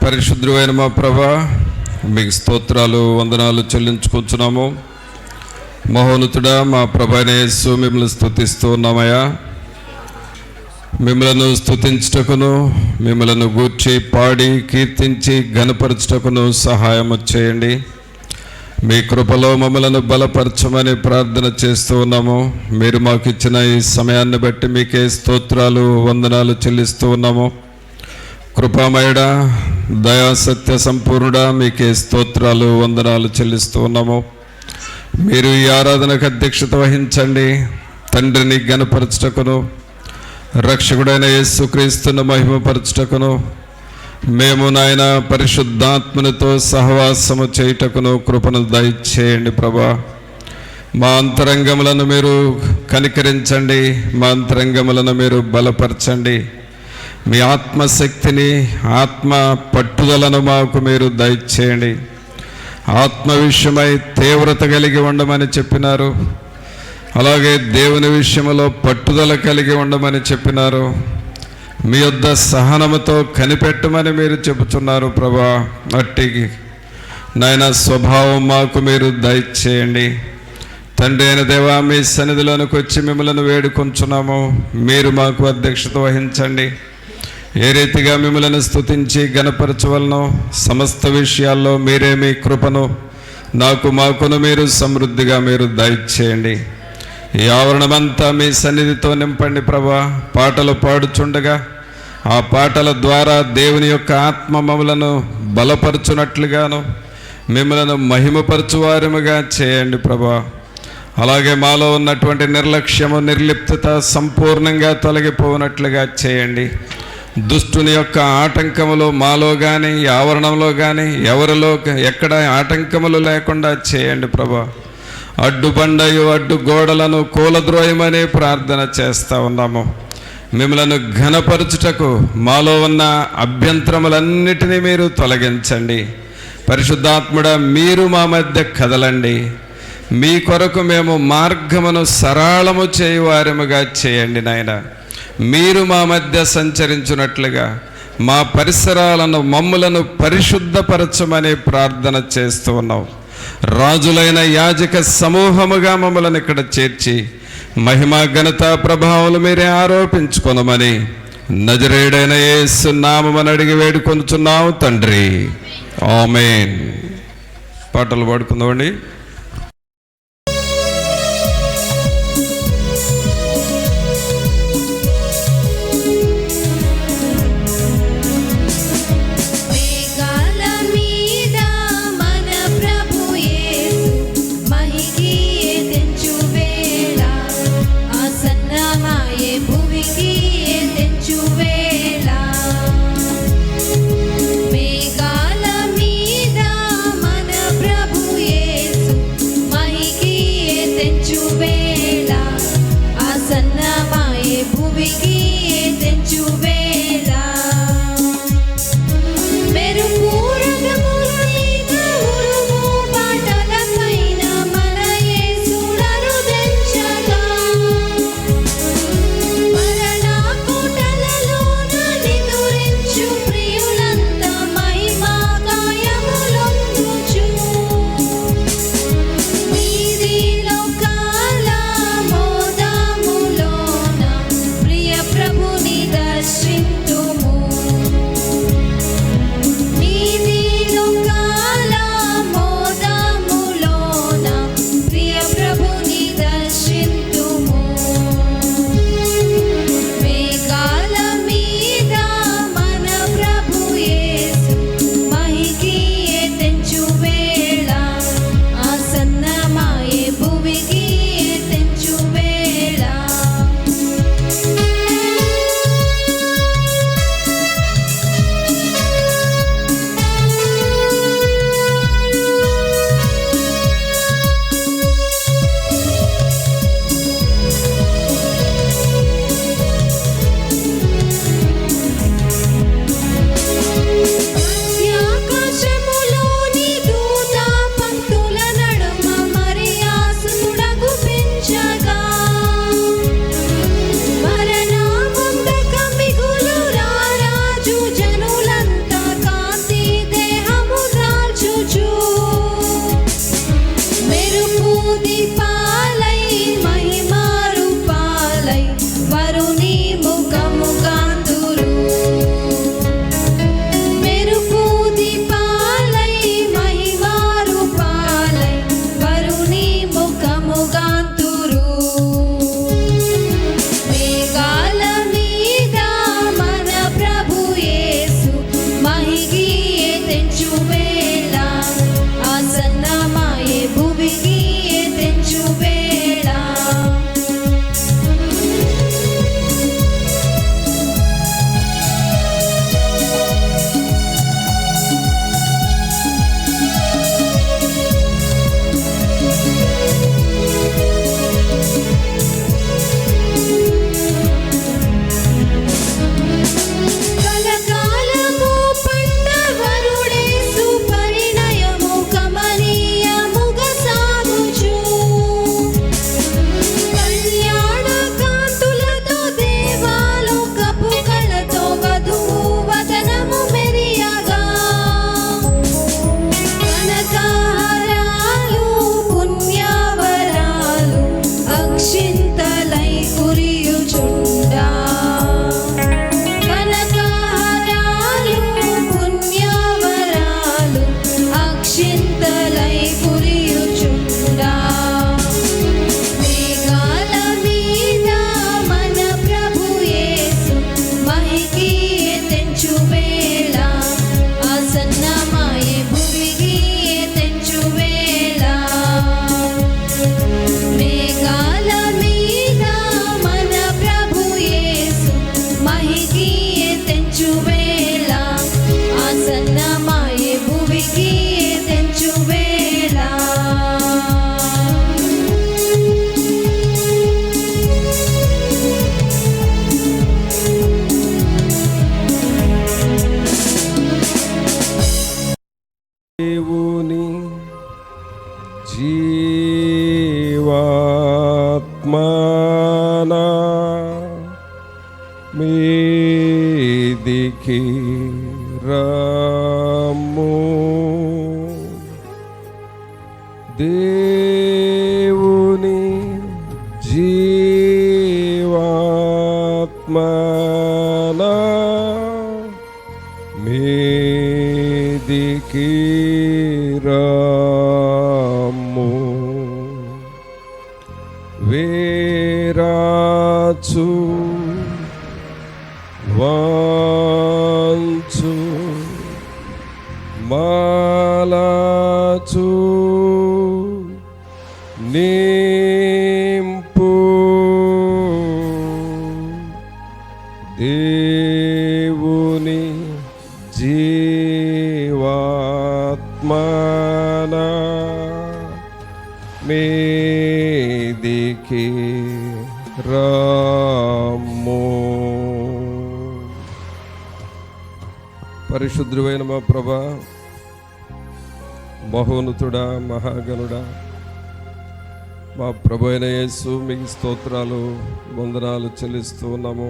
పరిశుద్ధుడైన మా ప్రభా, మీకు స్తోత్రాలు వందనాలు చెల్లించుకుంటున్నాము. మహోన్నతుడా మా ప్రభైన యేసు, మిమ్మల్ని స్తుతిస్తూ ఉన్నామయ్యా. మిమ్మలను స్తుతించుటకును, మిమ్మలను గూర్చి పాడి కీర్తించి ఘనపరచుటకును సహాయము చేయండి. మీ కృపలో మమ్మలను బలపరచమని ప్రార్థన చేస్తూ ఉన్నాము. మీరు మాకు ఇచ్చిన ఈ సమయాన్ని బట్టి మీకే స్తోత్రాలు వందనాలు చెల్లిస్తూ ఉన్నాము. కృపామయుడా, దయా సత్య సంపూర్ణుడా, మీకే స్తోత్రాలు వందనాలు చెల్లిస్తూ ఉన్నాము. మీరు ఈ ఆరాధనకు అధ్యక్షత వహించండి. తండ్రిని ఘనపరచుటకును, రక్షకుడైన యేసుక్రీస్తును మహిమపరచుటకును, మేము నాయన పరిశుద్ధాత్మనితో సహవాసము చేయుటకును కృపను దయచేయండి ప్రభా. మా అంతరంగములను మీరు కనికరించండి, మా అంతరంగములను మీరు బలపరచండి. మీ ఆత్మశక్తిని, ఆత్మ పట్టుదలను మాకు మీరు దయచేయండి. ఆత్మ విషయమై తీవ్రత కలిగి ఉండమని చెప్పినారు, అలాగే దేవుని విషయంలో పట్టుదల కలిగి ఉండమని చెప్పినారు. మీ యొద్ద సహనముతో కనిపెట్టమని మీరు చెబుతున్నారు ప్రభా. అట్టి నాయన స్వభావం మాకు మీరు దయచేయండి. తండ్రి అయిన దేవా, మీ సన్నిధిలోనికి వచ్చి మిమ్మల్ని వేడుకొంచున్నాము. మీరు మాకు అధ్యక్షత వహించండి. ఏ రీతిగా మిమ్మల్ని స్తుతించి ఘనపరచవలనో సమస్త విషయాల్లో మీరే మీ కృపను మాకును మీరు సమృద్ధిగా మీరు దయచేయండి. ఈ ఆవరణమంతా మీ సన్నిధితో నింపండి ప్రభా. పాటలు పాడుచుండగా ఆ పాటల ద్వారా దేవుని యొక్క ఆత్మ మమ్మలను బలపరచునట్లుగాను, మిమ్మలను మహిమపరచువారముగా చేయండి ప్రభా. అలాగే మాలో ఉన్నటువంటి నిర్లక్ష్యము, నిర్లిప్తత సంపూర్ణంగా తొలగిపోనట్లుగా చేయండి. దుష్టుని యొక్క ఆటంకములు మాలో కానీ, ఆవరణంలో కానీ, ఎవరిలో ఎక్కడ ఆటంకములు లేకుండా చేయండి ప్రభా. అడ్డుబండయు అడ్డు గోడలను కూలద్రోయమని ప్రార్థన చేస్తూ ఉన్నాము. మిమ్మలను ఘనపరచుటకు మాలో ఉన్న అభ్యంతరములన్నిటినీ మీరు తొలగించండి. పరిశుద్ధాత్ముడా, మీరు మా మధ్య కదలండి. మీ కొరకు మేము మార్గమును సరళము చేయువారముగా చేయండి నాయన. మీరు మా మధ్య సంచరించున్నట్లుగా మా పరిసరాలను, మమ్ములను పరిశుద్ధపరచమని ప్రార్థన చేస్తూ ఉన్నాం. రాజులైన యాజక సమూహముగా మమ్మల్ని ఇక్కడ చేర్చి మహిమ ఘనత ప్రభావాలు మీరే ఆరోపించుకొనమని నజరేయుడైన యేసు నామమున అడిగి వేడుకొనుచున్నాము తండ్రి, ఆమేన్. పాటలు పాడుకుందామండి. మేఘాల మీద మన ప్రభు యేసు వేళ ఆసన్నమాయే భువికి తెంచు వేళ దేవుని జీవాత్మనా మీదికి రమ్ము దేవుని జీవాత్మనా మీదికి రమ్ము వేరాచు వాంచు మాలాచు నింపు దేవుని జీవాత్మనా మీదికి రమ్ము. పరిశుద్ధుడైన మా ప్రభా, మహోన్నతుడా, మహాగణుడా, మా ప్రభు అయిన యేసు మీకు స్తోత్రాలు వందనాలు చెల్లిస్తూ ఉన్నాము.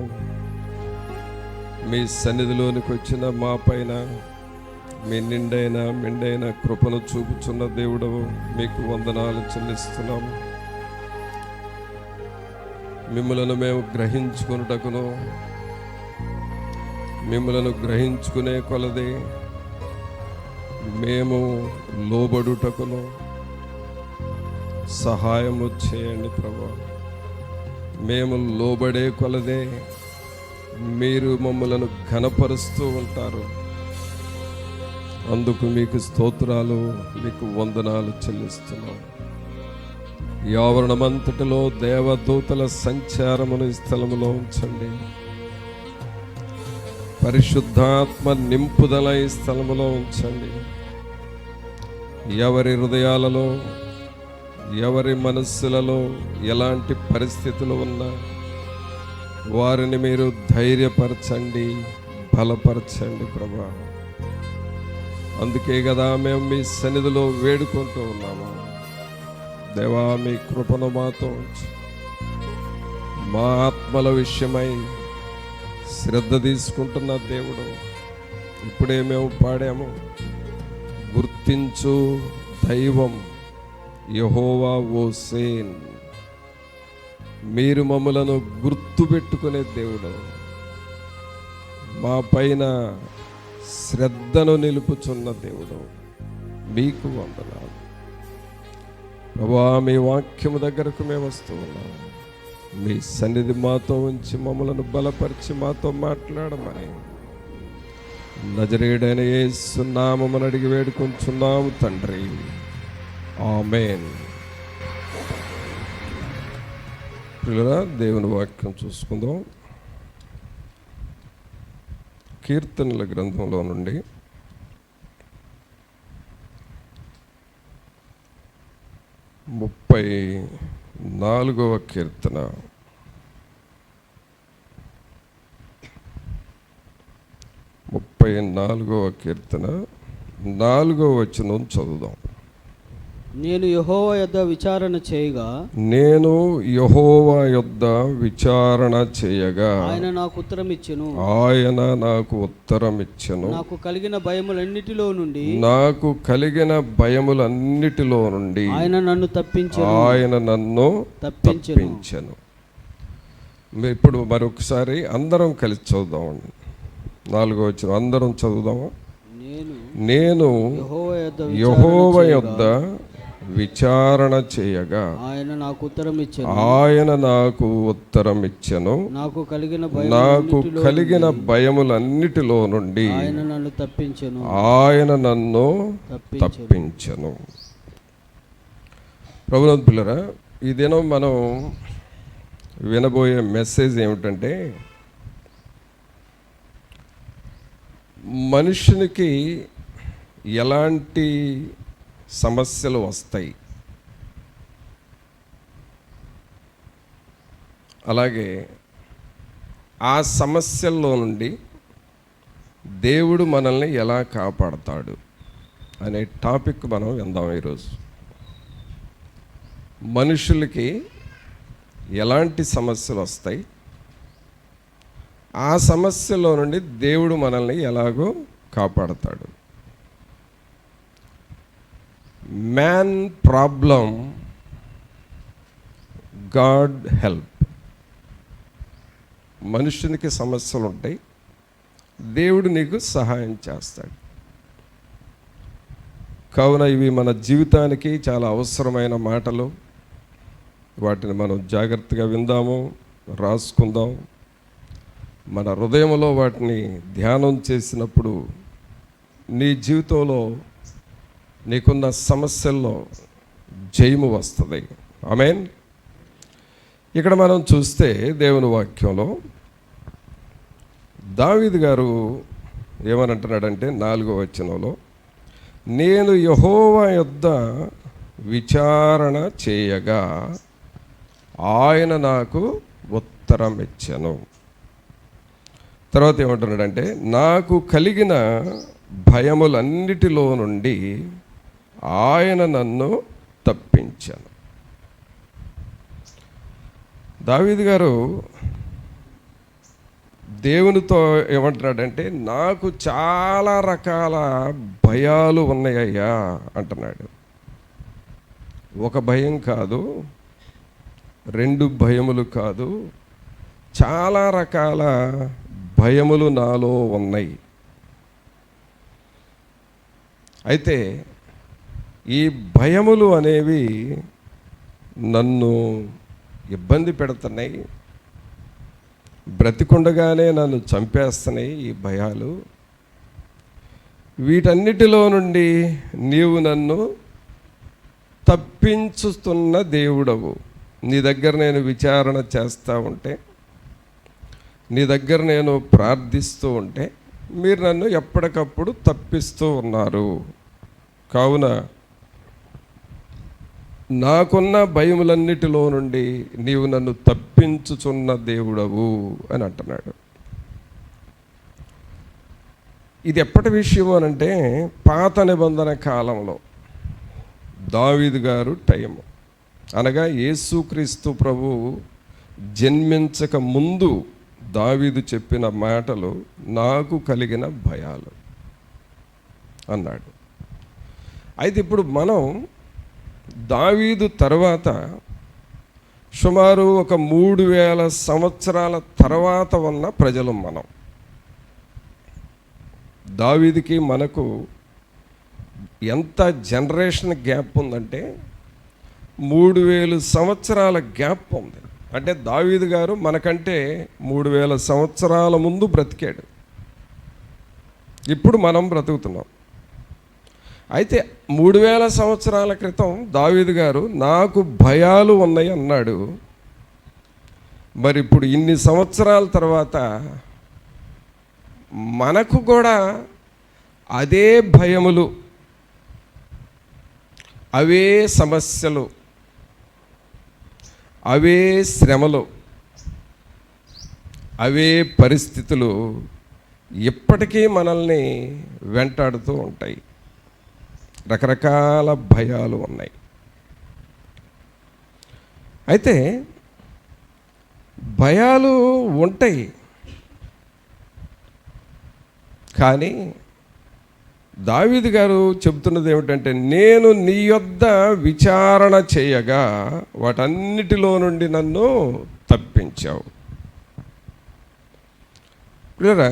మీ సన్నిధిలోనికి వచ్చిన మా పైన మీ మెండైన కృపను చూపుచున్న దేవుడు మీకు వందనాలు చెల్లిస్తున్నాము. మిమ్మలను మేము గ్రహించుకున్నటకును, మిమ్మలను గ్రహించుకునే కొలది మేము లోబడుటకును సహాయము చేయండి ప్రభు. మేము లోబడే కొలదే మీరు మమ్మలను ఘనపరుస్తూ ఉంటారు. అందుకు మీకు స్తోత్రాలు, మీకు వందనాలు చెల్లిస్తున్నాం. ఈ ఆవరణమంతటిలో దేవదూతల సంచారమును ఈ స్థలములో ఉంచండి. పరిశుద్ధాత్మ నింపుదల ఈ స్థలములో ఉంచండి. ఎవరి హృదయాలలో, ఎవరి మనస్సులలో ఎలాంటి పరిస్థితులు ఉన్నా వారిని మీరు ధైర్యపరచండి, బలపరచండి ప్రభా. అందుకే కదా మేము మీ సన్నిధిలో వేడుకుంటూ ఉన్నాము. దేవా, మీ కృపను మాతో ఉంచి మా ఆత్మల విషయమై శ్రద్ధ తీసుకుంటున్న దేవుడు, ఇప్పుడే మేము పాడాము, గుర్తించు దైవం యెహోవా ఓసేన్. మీరు మమ్మలను గుర్తుపెట్టుకునే దేవుడు, మా పైన శ్రద్ధను నిలుపుచున్న దేవుడు, మీకు వందనాలు ప్రభువా. మీ వాక్యము దగ్గరకు మేము వస్తూ ఉన్నాము. మీ సన్నిధి మాతో ఉంచి మమ్మలను బలపరిచి మాతో మాట్లాడమని నజరేయుడైన యేసు నామమున అడిగి వేడుకొంచున్నాము తండ్రి, ఆమేన్. ప్రియులారా, దేవుని వాక్యం చూసుకుందాం. కీర్తనల గ్రంథంలో నుండి 34వ కీర్తన 34వ కీర్తన 4వ వచనం చదువుదాం. నేను యెహోవా యొద్ద విచారణ చేయగా ఆయన నాకు ఉత్తరం ఇచ్చెను. నాకు కలిగిన భయములన్నిటిలో నుండి ఆయన నన్ను తప్పించెను. ఇప్పుడు మరొకసారి అందరం కలిసి చదువుదామండి. 4వ వచనం అందరం చదువుదామా? నేను యెహోవా యొద్ద విచారణ చేయగా ఆయన నాకు ఉత్తరం ఇచ్చెను. నాకు కలిగిన భయములన్నిటిలో నుండి ఆయన నన్ను తప్పించెను. ప్రభునందు పిల్లరా, ఈ దినం మనం వినబోయే మెసేజ్ ఏమిటంటే, మనుషునికి ఎలాంటి సమస్యలు వస్తాయి, అలాగే ఆ సమస్యల్లో నుండి దేవుడు మనల్ని ఎలా కాపాడతాడు అనే టాపిక్ మనం విందాం ఈరోజు. మనుషులకి ఎలాంటి సమస్యలు వస్తాయి, ఆ సమస్యలో నుండి దేవుడు మనల్ని ఎలాగో కాపాడతాడు. Man problem, god help. మనుషునికి సమస్యలు ఉంటాయి, దేవుడు నీకు సహాయం చేస్తాడు. కావున ఇవి మన జీవితానికి చాలా అవసరమైన మాటలు. వాటిని మనం జాగ్రత్తగా విందాము, రాసుకుందాం. మన హృదయంలో వాటిని ధ్యానం చేసినప్పుడు నీ జీవితంలో నీకున్న సమస్యల్లో జయము వస్తుంది. ఆమేన్. ఇక్కడ మనం చూస్తే దేవుని వాక్యంలో దావీదు గారు ఏమనంటున్నాడంటే 4వ వచనంలో, నేను యెహోవా యొద్ద విచారణ చేయగా ఆయన నాకు ఉత్తరం ఇచ్చెను. తర్వాత ఏమంటున్నాడంటే, నాకు కలిగిన భయములన్నిటిలో నుండి ఆయన నన్ను తప్పించాను. దావీదు గారు దేవునితో ఏమంటున్నాడంటే, నాకు చాలా రకాల భయాలు ఉన్నాయ్యా అంటున్నాడు. ఒక భయం కాదు, 2 భయములు కాదు, చాలా రకాల భయములు నాలో ఉన్నాయి. అయితే ఈ భయములు అనేవి నన్ను ఇబ్బంది పెడుతున్నాయి, బ్రతికుండగానే నన్ను చంపేస్తున్నాయి ఈ భయాలు. వీటన్నిటిలో నుండి నీవు నన్ను తప్పించుతున్న దేవుడవు. నీ దగ్గర నేను విచారణ చేస్తూ ఉంటే, నీ దగ్గర నేను ప్రార్థిస్తూ ఉంటే మీరు నన్ను ఎప్పటికప్పుడు తప్పిస్తూ ఉన్నారు. కావున నాకున్న భయములన్నిటిలో నుండి నీవు నన్ను తప్పించుచున్న దేవుడవు అని అంటున్నాడు. ఇది ఎప్పటి విషయం అనంటే, పాత నిబంధన కాలంలో దావీదు గారు టైము, అనగా యేసుక్రీస్తు ప్రభు జన్మించక ముందు దావీదు చెప్పిన మాటలు, నాకు కలిగిన భయాలు అన్నాడు. అయితే ఇప్పుడు మనం దావీదు తర్వాత సుమారు ఒక 3000 సంవత్సరాల తర్వాత ఉన్న ప్రజలు మనం. దావీదుకి మనకు ఎంత జనరేషన్ గ్యాప్ ఉందంటే 3000 సంవత్సరాల గ్యాప్ ఉంది. అంటే దావీదు గారు మనకంటే 3000 సంవత్సరాల ముందు బ్రతికాడు. ఇప్పుడు మనం బ్రతుకుతున్నాం. అయితే 3000 సంవత్సరాల క్రితం దావీదు గారు నాకు భయాలు ఉన్నాయి అన్నాడు. మరి ఇప్పుడు ఇన్ని సంవత్సరాల తర్వాత మనకు కూడా అదే భయములు, అవే సమస్యలు, అవే శ్రమలు, అవే పరిస్థితులు ఇప్పటికీ మనల్ని వెంటాడుతూ ఉంటాయి. రకరకాల భయాలు ఉన్నాయి. అయితే భయాలు ఉంటాయి, కానీ దావీదు గారు చెబుతున్నది ఏమిటంటే, నేను నీ యొద్ద విచారణ చేయగా వాటన్నిటిలో నుండి నన్ను తప్పించావు. ప్రియరా,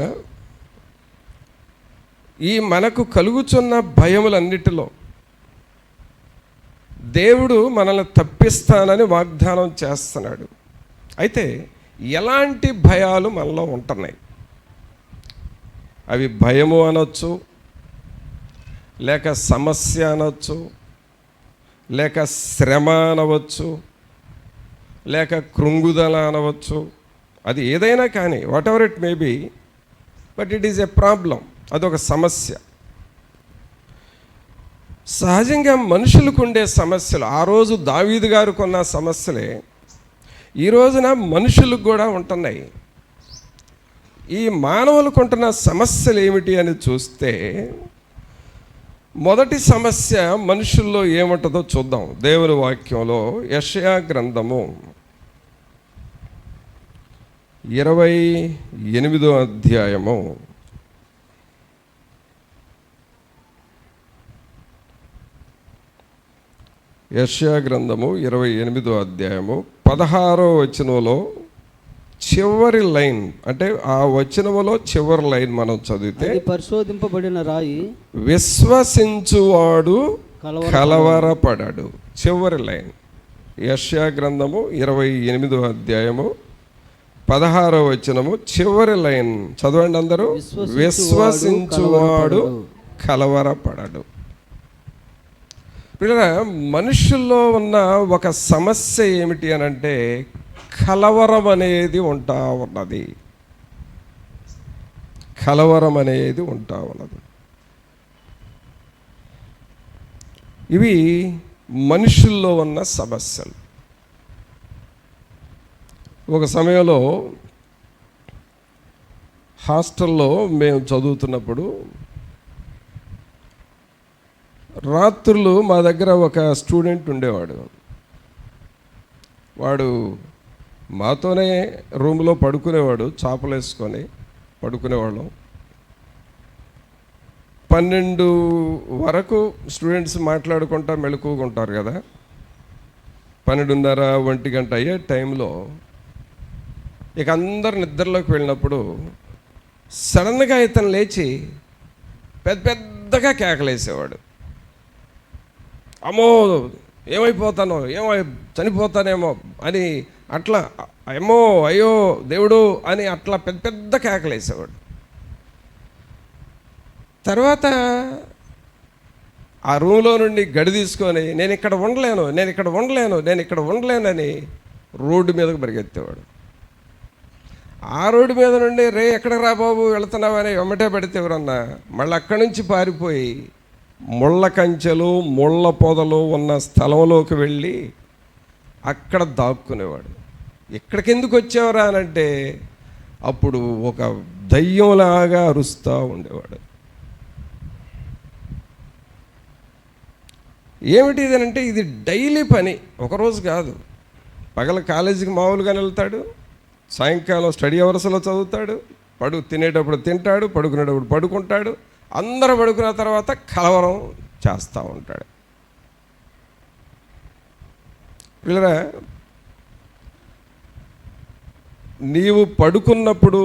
ఈ మనకు కలుగుచున్న భయములన్నిటిలో దేవుడు మనల్ని తప్పిస్తానని వాగ్దానం చేస్తున్నాడు. అయితే ఎలాంటి భయాలు మనలో ఉంటున్నాయి? అవి భయము అనొచ్చు, లేక సమస్య అనవచ్చు, లేక శ్రమ అనవచ్చు, లేక కృంగుదల అనవచ్చు. అది ఏదైనా కానీ, whatever it may be, but it is a problem. అదొక సమస్య. సహజంగా మనుషులకు ఉండే సమస్యలు, ఆ రోజు దావీదు గారు కొన్న సమస్యలే ఈ రోజున మనుషులకు కూడా ఉంటున్నాయి. ఈ మానవులకు ఉంటున్న సమస్యలు ఏమిటి అని చూస్తే, మొదటి సమస్య మనుషుల్లో ఏముంటుందో చూద్దాం. దేవుని వాక్యంలో యెషయా గ్రంథము 28వ అధ్యాయము 28వ అధ్యాయము 16వ వచనంలో చివరి లైన్, అంటే ఆ వచనములో చివరి లైన్ మనం చదివితే, పరిశోధింపబడిన రాయి విశ్వసించువాడు కలవరపడడు. చివరి లైన్ యెషయా గ్రంథము 28వ అధ్యాయము 16వ వచనము చివరి లైన్ చదవండి అందరూ. విశ్వసించువాడు కలవరపడడు. పిల్లల, మనుషుల్లో ఉన్న ఒక సమస్య ఏమిటి అని అంటే, కలవరం అనేది ఉంటా ఉన్నది. కలవరం అనేది ఉంటా ఉన్నది. ఇవి మనుషుల్లో ఉన్న సమస్యలు. ఒక సమయంలో హాస్టల్లో మేము చదువుతున్నప్పుడు రాత్రులు మా దగ్గర ఒక స్టూడెంట్ ఉండేవాడు. వాడు మాతోనే రూమ్లో పడుకునేవాడు, చాపలు వేసుకొని పడుకునేవాళ్ళం. 12 వరకు స్టూడెంట్స్ మాట్లాడుకుంటా మెళుకుకుంటారు కదా. 12:30, 1 గంట అయ్యే టైంలో ఇక అందరు నిద్రలోకి వెళ్ళినప్పుడు సడన్గా ఇతను లేచి పెద్దగా కేకలేసేవాడు. అమ్మో ఏమైపోతానో, చనిపోతానేమో అని అట్లా, ఏమో అయ్యో దేవుడు అని అట్లా పెద్ద కేకలేసేవాడు. తర్వాత ఆ రూమ్లో నుండి గడి తీసుకొని నేను ఇక్కడ ఉండలేనని రోడ్డు మీదకు పరిగెత్తేవాడు. ఆ రోడ్డు మీద నుండి రే ఎక్కడికి రా బాబు వెళుతున్నావని వెంబటే పెడితే ఎవరన్నా మళ్ళీ అక్కడి నుంచి పారిపోయి ముళ్ళ కంచెలు ముళ్ళ పొదలు ఉన్న స్థలంలోకి వెళ్ళి అక్కడ దాక్కునేవాడు. ఇక్కడికి ఎందుకు వచ్చేవరా అనంటే అప్పుడు ఒక దయ్యంలాగా అరుస్తూ ఉండేవాడు. ఏమిటి ఇది అంటే, ఇది డైలీ పని, ఒకరోజు కాదు. పగల కాలేజీకి మామూలుగానే వెళ్తాడు, సాయంకాలం స్టడీ అవర్స్లో చదువుతాడు, తినేటప్పుడు తింటాడు, పడుకునేటప్పుడు పడుకుంటాడు. అందరూ పడుకున్న తర్వాత కలవరం చేస్తూ ఉంటాడు. పిల్లరా, నీవు పడుకున్నప్పుడు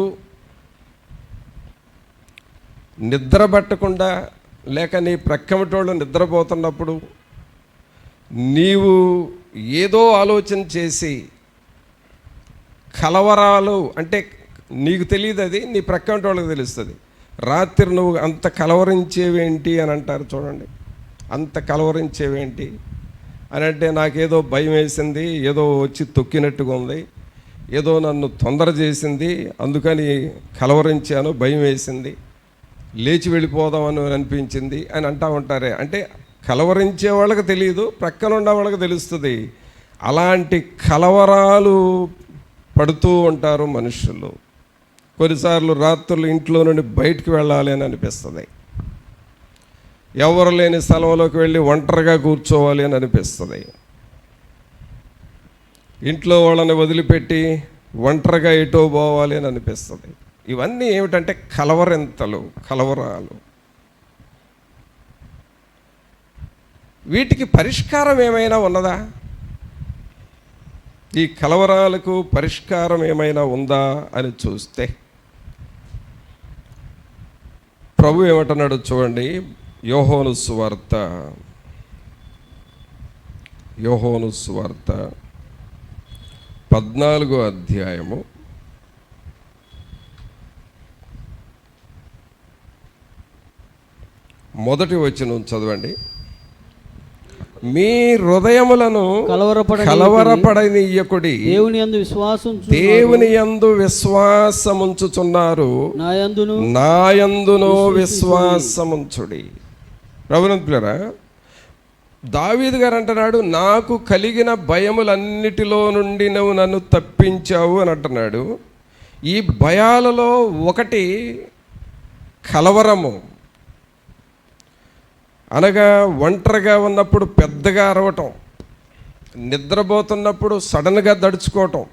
నిద్ర పట్టకుండా, లేక నీ ప్రక్కమటోళ్ళు నిద్రపోతున్నప్పుడు నీవు ఏదో ఆలోచన చేసి కలవరాలు అంటే నీకు తెలియదు, అది నీ ప్రక్కమటోళ్ళకి తెలుస్తుంది. రాత్రి నువ్వు అంత కలవరించేవేంటి అని అంటారు చూడండి. అంత కలవరించేవేంటి అని అంటే, నాకేదో భయం వేసింది, ఏదో వచ్చి తొక్కినట్టుగా ఉంది, ఏదో నన్ను తొందర చేసింది, అందుకని కలవరించాను, భయం వేసింది, లేచి వెళ్ళిపోదామని అనిపించింది అని అంటూ ఉంటారే. అంటే కలవరించే వాళ్ళకి తెలియదు, ప్రక్కన ఉన్న వాళ్ళకి తెలుస్తుంది. అలాంటి కలవరాలు పడుతూ ఉంటారు మనుషులు. కొన్నిసార్లు రాత్రులు ఇంట్లో నుండి బయటికి వెళ్ళాలి అని అనిపిస్తుంది. ఎవరు లేని స్థలంలోకి వెళ్ళి ఒంటరిగా కూర్చోవాలి అని అనిపిస్తుంది. ఇంట్లో వాళ్ళని వదిలిపెట్టి ఒంటరిగా ఎటో పోవాలి అని అనిపిస్తుంది. ఇవన్నీ ఏమిటంటే కలవరాలు. వీటికి పరిష్కారం ఏమైనా ఉన్నదా? ఈ కలవరాలకు పరిష్కారం ఏమైనా ఉందా అని చూస్తే ప్రభు ఏమంటున్నాడు చూడండి. యోహాను సువార్త 14వ అధ్యాయము 1వ వచనం చదవండి. మీ హృదయములను కలవరపడనీయకుడి, దేవుని యందు విశ్వాసముంచుచున్నారు, నాయందును విశ్వాసముంచుడి. ప్రభునంతులారా, దావీదు గారు అంటున్నాడు, నాకు కలిగిన భయములన్నిటిలో నుండి నువ్వు నన్ను తప్పించావు అని అంటున్నాడు. ఈ భయాలలో ఒకటి కలవరము, అనగా ఒంటరిగా ఉన్నప్పుడు పెద్దగా అరవటం, నిద్రపోతున్నప్పుడు సడన్గా దడుచుకోవటం.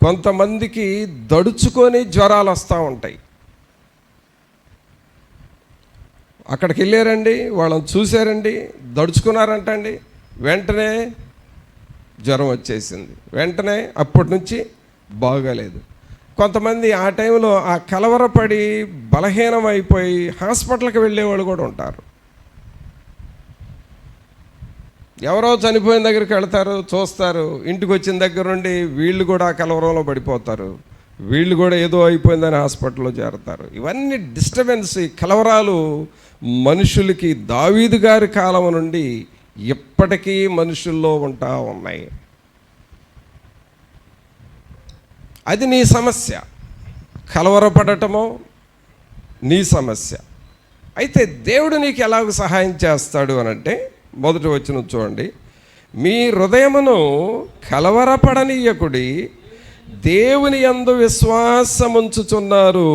కొంతమందికి దడుచుకొని జ్వరాలు వస్తూ ఉంటాయి. అక్కడికి వెళ్ళారండి, వాళ్ళని చూశారండి, దడుచుకున్నారంటండి, వెంటనే జ్వరం వచ్చేసింది, వెంటనే అప్పటి నుంచి బాగాలేదు. కొంతమంది ఆ టైంలో ఆ కలవరపడి బలహీనం అయిపోయి హాస్పిటల్కి వెళ్ళేవాళ్ళు కూడా ఉంటారు. ఎవరో చనిపోయిన దగ్గరికి వెళ్తారు, చూస్తారు, ఇంటికి వచ్చిన దగ్గర నుండి వీళ్ళు కూడా ఆ కలవరంలో పడిపోతారు, వీళ్ళు కూడా ఏదో అయిపోయిందని హాస్పిటల్లో చేరతారు. ఇవన్నీ డిస్టర్బెన్స్, కలవరాలు మనుషులకి దావీదు గారి కాలం నుండి ఇప్పటికీ మనుషుల్లో ఉంటా ఉన్నాయి. అది నీ సమస్య, కలవరపడటమో నీ సమస్య. అయితే దేవుడు నీకు ఎలాగ సహాయం చేస్తాడు అనంటే, 1వ వచనం చూడండి. మీ హృదయమును కలవరపడనీయకుడి, దేవుని యందు విశ్వాసముంచుచున్నారు,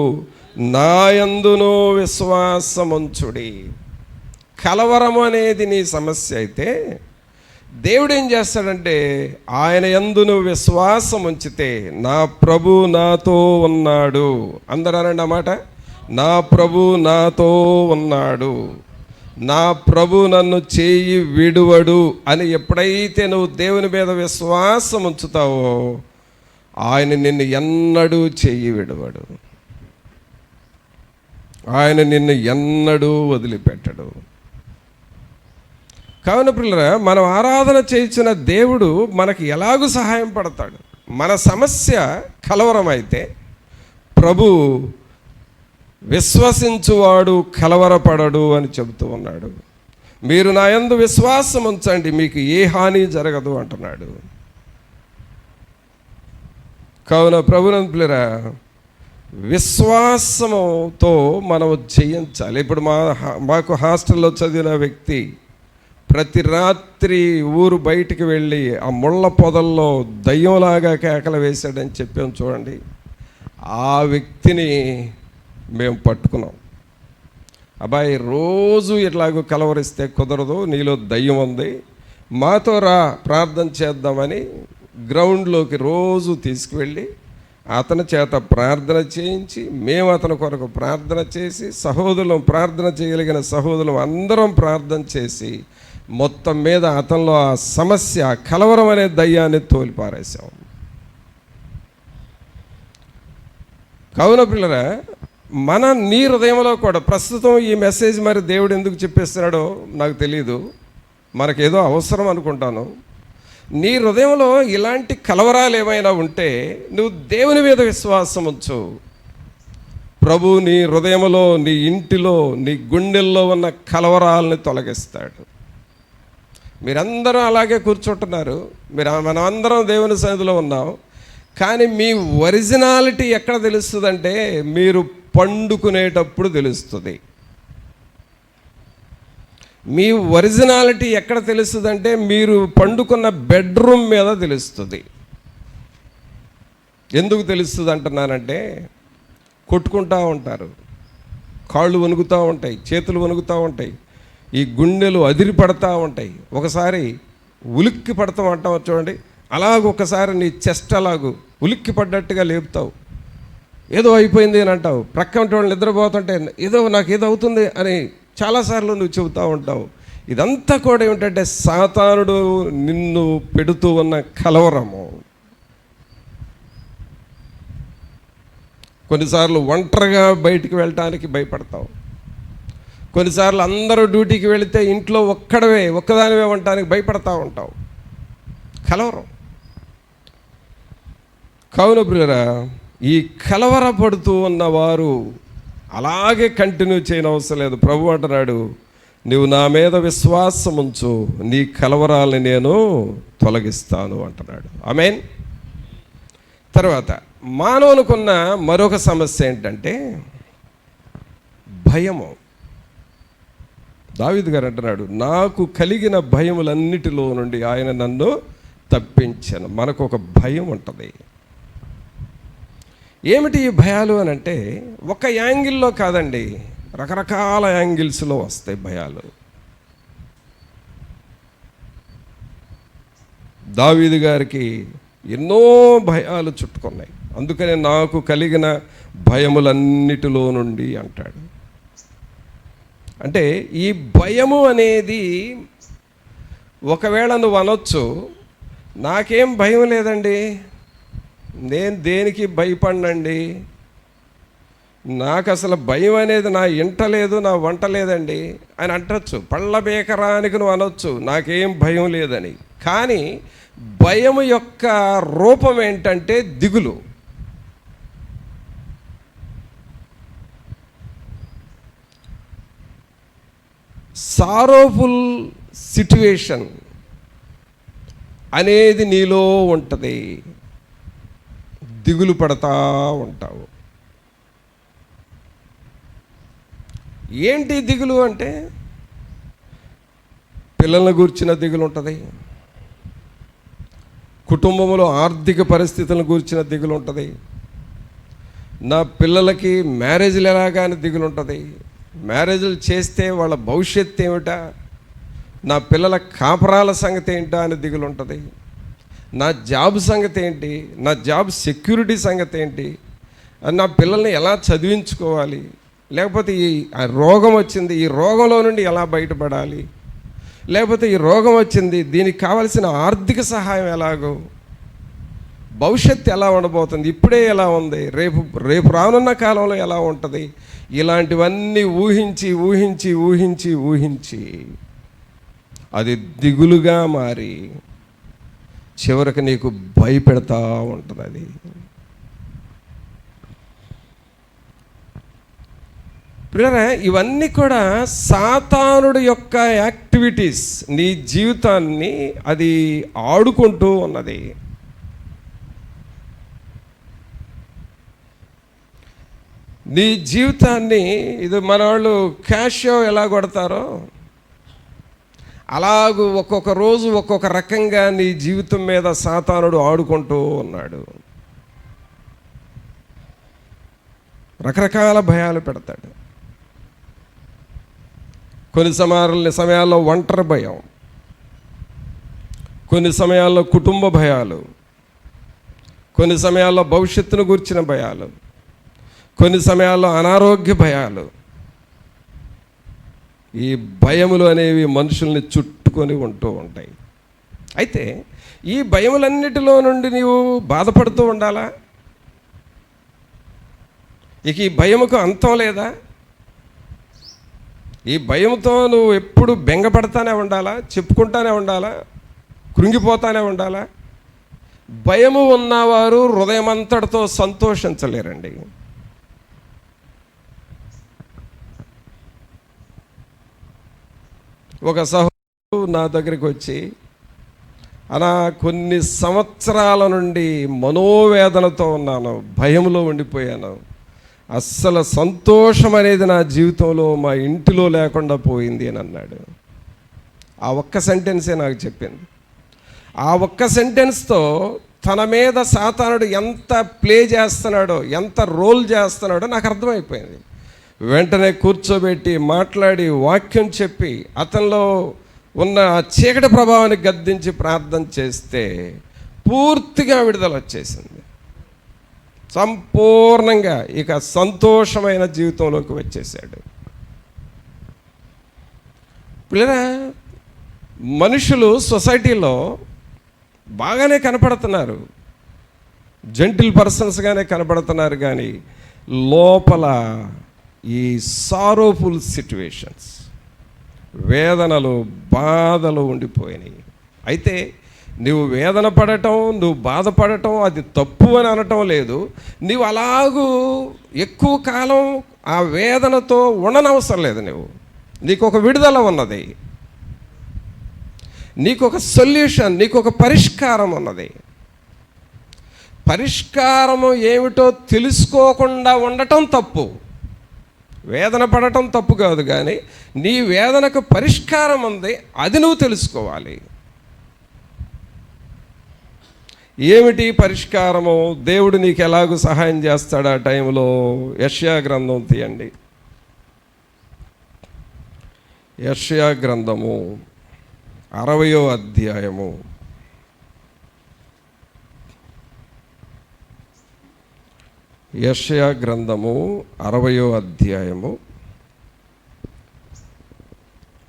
నా యందును విశ్వాసముంచుడి. కలవరము అనేది నీ సమస్య అయితే దేవుడు ఏం చేస్తాడంటే, ఆయన యందును విశ్వాసం ఉంచితే, నా ప్రభు నాతో ఉన్నాడు. అందరూ అనండి అన్నమాట, నా ప్రభు నాతో ఉన్నాడు, నా ప్రభు నన్ను చేయి విడువడు అని ఎప్పుడైతే నువ్వు దేవుని మీద విశ్వాసం ఉంచుతావో, ఆయన నిన్ను ఎన్నడూ చేయి విడువడు, ఆయన నిన్ను ఎన్నడూ వదిలిపెట్టడు. కావున ప్రియులారా, మనం ఆరాధన చేయించిన దేవుడు మనకి ఎలాగూ సహాయం పడతాడు. మన సమస్య కలవరం అయితే ప్రభు విశ్వసించువాడు కలవరపడడు అని చెబుతూ ఉన్నాడు. మీరు నా యందు విశ్వాసం ఉంచండి, మీకు ఏ హాని జరగదు అంటున్నాడు. కావున ప్రభునంతులరా, విశ్వాసముతో మనం జయించాలి. ఇప్పుడు మాకు హాస్టల్లో చదివిన వ్యక్తి ప్రతి రాత్రి ఊరు బయటికి వెళ్ళి ఆ ముళ్ళ పొదల్లో దయ్యంలాగా కేకలు వేశాడని చెప్పాం చూడండి. ఆ వ్యక్తిని మేము పట్టుకున్నాం. అబ్బాయి, రోజు ఇట్లాగూ కలవరిస్తే కుదరదు, నీలో దయ్యం ఉంది, మాతో రా ప్రార్థన చేద్దామని గ్రౌండ్లోకి రోజు తీసుకువెళ్ళి అతని చేత ప్రార్థన చేయించి, మేము అతని కొరకు ప్రార్థన చేసి, సహోదరులం ప్రార్థన చేయగలిగిన సహోదరులం అందరం ప్రార్థన చేసి, మొత్తం మీద అతనిలో ఆ సమస్య, కలవరం అనే దయ్యాన్ని తోలిపారేశాం. కావున పిల్లరా, నీ హృదయంలో కూడా ప్రస్తుతం ఈ మెసేజ్ మరి దేవుడు ఎందుకు చెప్పేస్తున్నాడో నాకు తెలియదు, మనకేదో అవసరం అనుకుంటాను. నీ హృదయంలో ఇలాంటి కలవరాలు ఏమైనా ఉంటే నువ్వు దేవుని మీద విశ్వాసం ఉంచు. ప్రభు నీ హృదయంలో, నీ ఇంటిలో, నీ గుండెల్లో ఉన్న కలవరాలని తొలగిస్తాడు. మీరందరూ అలాగే కూర్చుంటున్నారు, మనమందరం దేవుని సన్నిధిలో ఉన్నాం. కానీ మీ ఒరిజినాలిటీ ఎక్కడ తెలుస్తుందంటే మీరు పండుకునేటప్పుడు తెలుస్తుంది. మీ ఒరిజినాలిటీ ఎక్కడ తెలుస్తుందంటే మీరు పండుకున్న బెడ్రూమ్ మీద తెలుస్తుంది. ఎందుకు తెలుస్తుంది అంటున్నానంటే, కొట్టుకుంటూ ఉంటారు, కాళ్ళు వణుకుతూ ఉంటాయి, చేతులు వణుకుతూ ఉంటాయి, ఈ గుండెలు అదిరి పడతా ఉంటాయి. ఒకసారి ఉలిక్కి పడతాం అంటాం చూడండి, అలాగొకసారి నీ చెస్ట్ అలాగూ ఉలిక్కి పడ్డట్టుగా లేపుతావు. ఏదో అయిపోయింది అని అంటావు. ప్రక్కన వాళ్ళు నిద్రపోతుంటే నాకు ఏదో అవుతుంది అని చాలాసార్లు నువ్వు చెబుతూ ఉంటావు. ఇదంతా కూడా ఏమిటంటే సాతానుడు నిన్ను పెడుతూ ఉన్న కలవరము. కొన్నిసార్లు ఒంటరిగా బయటికి వెళ్ళటానికి భయపడతావు. కొన్నిసార్లు అందరూ డ్యూటీకి వెళితే ఇంట్లో ఒక్కదానివే ఉండటానికి భయపడతా ఉంటావు. కలవరం. కావున ప్రియులారా, ఈ కలవరపడుతూ ఉన్నవారు అలాగే కంటిన్యూ చేయనవసరం లేదు. ప్రభు అంటున్నాడు, నువ్వు నా మీద విశ్వాసం ఉంచు, నీ కలవరాలని నేను తొలగిస్తాను అంటున్నాడు. ఆమేన్. తర్వాత మానవునికున్న మరొక సమస్య ఏంటంటే భయము. దావీదు గారు అంటున్నాడు, నాకు కలిగిన భయములన్నిటిలో నుండి ఆయన నన్ను తప్పించాను. మనకు ఒక భయం ఉంటుంది. ఏమిటి ఈ భయాలు అని అంటే, ఒక యాంగిల్లో కాదండి, రకరకాల యాంగిల్స్లో వస్తాయి భయాలు. దావీదు గారికి ఎన్నో భయాలు చుట్టుకున్నాయి. అందుకనే నాకు కలిగిన భయములన్నిటిలో నుండి అంటాడు. అంటే ఈ భయము అనేది ఒకవేళ నువ్వు అనొచ్చు, నాకేం భయం లేదండి, నేను దేనికి భయపడినండి, నాకు అసలు భయం అనేది నా ఇంట లేదు, నా వంట లేదండి అని అంటచ్చు. పళ్ళ బేకరానికి నువ్వు అనొచ్చు నాకేం భయం లేదని. కానీ భయం యొక్క రూపం ఏంటంటే దిగులు. సారోఫుల్ సిట్యుయేషన్ అనేది నీలో ఉంటుంది. దిగులు పడతా ఉంటావు. ఏంటి దిగులు అంటే, పిల్లల్ని గూర్చిన దిగులు ఉంటుంది, కుటుంబంలో ఆర్థిక పరిస్థితులను గూర్చిన దిగులు ఉంటుంది, నా పిల్లలకి మ్యారేజ్లు ఎలాగానే దిగులు ఉంటుంది, మ్యారేజ్లు చేస్తే వాళ్ళ భవిష్యత్తు ఏమిటా, నా పిల్లల కాపురాల సంగతి ఏంటా అని దిగులు ఉంటుంది, నా జాబ్ సంగతి ఏంటి, నా జాబ్ సెక్యూరిటీ సంగతి ఏంటి, నా పిల్లల్ని ఎలా చదివించుకోవాలి, లేకపోతే ఈ రోగం వచ్చింది, ఈ రోగంలో నుండి ఎలా బయటపడాలి, లేకపోతే ఈ రోగం వచ్చింది, దీనికి కావలసిన ఆర్థిక సహాయం ఎలాగో, భవిష్యత్తు ఎలా ఉండబోతుంది, ఇప్పుడే ఎలా ఉంది, రేపు రానున్న కాలంలో ఎలా ఉంటుంది, ఇలాంటివన్నీ ఊహించి ఊహించి ఊహించి ఊహించి అది దిగులుగా మారి చివరికి నీకు భయపెడతా ఉంటుంది. అది ప్రియరా, ఇవన్నీ కూడా సాతానుడు యొక్క యాక్టివిటీస్. నీ జీవితాన్ని అది ఆడుకుంటూ ఉన్నది. నీ జీవితాన్ని ఇది మన వాళ్ళు క్యాషో ఎలా కొడతారో అలాగూ ఒక్కొక్క రోజు ఒక్కొక్క రకంగా నీ జీవితం మీద సాతానుడు ఆడుకుంటూ ఉన్నాడు. రకరకాల భయాలు పెడతాడు. కొన్ని సమయాల్లో ఒంటరి భయం, కొన్ని సమయాల్లో కుటుంబ భయాలు, కొన్ని సమయాల్లో భవిష్యత్తును గురించిన భయాలు, కొన్ని సమయాల్లో అనారోగ్య భయాలు. ఈ భయములు అనేవి మనుషుల్ని చుట్టుకొని ఉంటూ ఉంటాయి. అయితే ఈ భయములన్నిటిలో నుండి నీవు బాధపడుతూ ఉండాలా? ఇక ఈ భయముకు అంతం లేదా? ఈ భయంతో నువ్వు ఎప్పుడు బెంగపడతానే ఉండాలా? చెప్పుకుంటానే ఉండాలా? కృంగిపోతానే ఉండాలా? భయము ఉన్నవారు హృదయమంతటితో సంతోషించలేరండి. ఒక సహోదరుడు నా దగ్గరికి వచ్చి, అలా కొన్ని సంవత్సరాల నుండి మనోవేదనతో ఉన్నాను, భయంలో ఉండిపోయాను, అస్సలు సంతోషం అనేది నా జీవితంలో మా ఇంటిలో లేకుండా పోయింది అని అన్నాడు. ఆ ఒక్క సెంటెన్సే నాకు చెప్పింది. ఆ ఒక్క సెంటెన్స్తో తన మీద సాతానుడు ఎంత ప్లే చేస్తున్నాడో, ఎంత రోల్ చేస్తున్నాడో నాకు అర్థమైపోయింది. వెంటనే కూర్చోబెట్టి మాట్లాడి వాక్యం చెప్పి అతనిలో ఉన్న చీకటి ప్రభావాన్ని గద్దించి ప్రార్థన చేస్తే పూర్తిగా విడుదల వచ్చేసింది. సంపూర్ణంగా ఇక సంతోషమైన జీవితంలోకి వచ్చేసాడు. పిల్లరా, మనుషులు సొసైటీలో బాగానే కనపడుతున్నారు, జెంటిల్ పర్సన్స్గానే కనపడుతున్నారు, కానీ లోపల ఈ సారోఫుల్ సిట్యువేషన్స్, వేదనలు, బాధలు ఉండిపోయినాయి. అయితే నువ్వు వేదన పడటం, నువ్వు బాధపడటం అది తప్పు అని అనటం లేదు. నువ్వు అలాగూ ఎక్కువ కాలం ఆ వేదనతో ఉండనవసరం లేదు. నీకు ఒక విడుదల ఉన్నది, నీకు ఒక సొల్యూషన్, నీకు ఒక పరిష్కారం ఉన్నది. పరిష్కారము ఏమిటో తెలుసుకోకుండా ఉండటం తప్పు, వేదన పడటం తప్పు కాదు, కానీ నీ వేదనకు పరిష్కారం ఉంది, అది నువ్వు తెలుసుకోవాలి. ఏమిటి పరిష్కారము? దేవుడు నీకు ఎలాగూ సహాయం చేస్తాడు ఆ టైంలో? యెషయా గ్రంథం తీయండి. యెషయా గ్రంథము 60వ అధ్యాయము. యెషయా గ్రంథము 60వ అధ్యాయము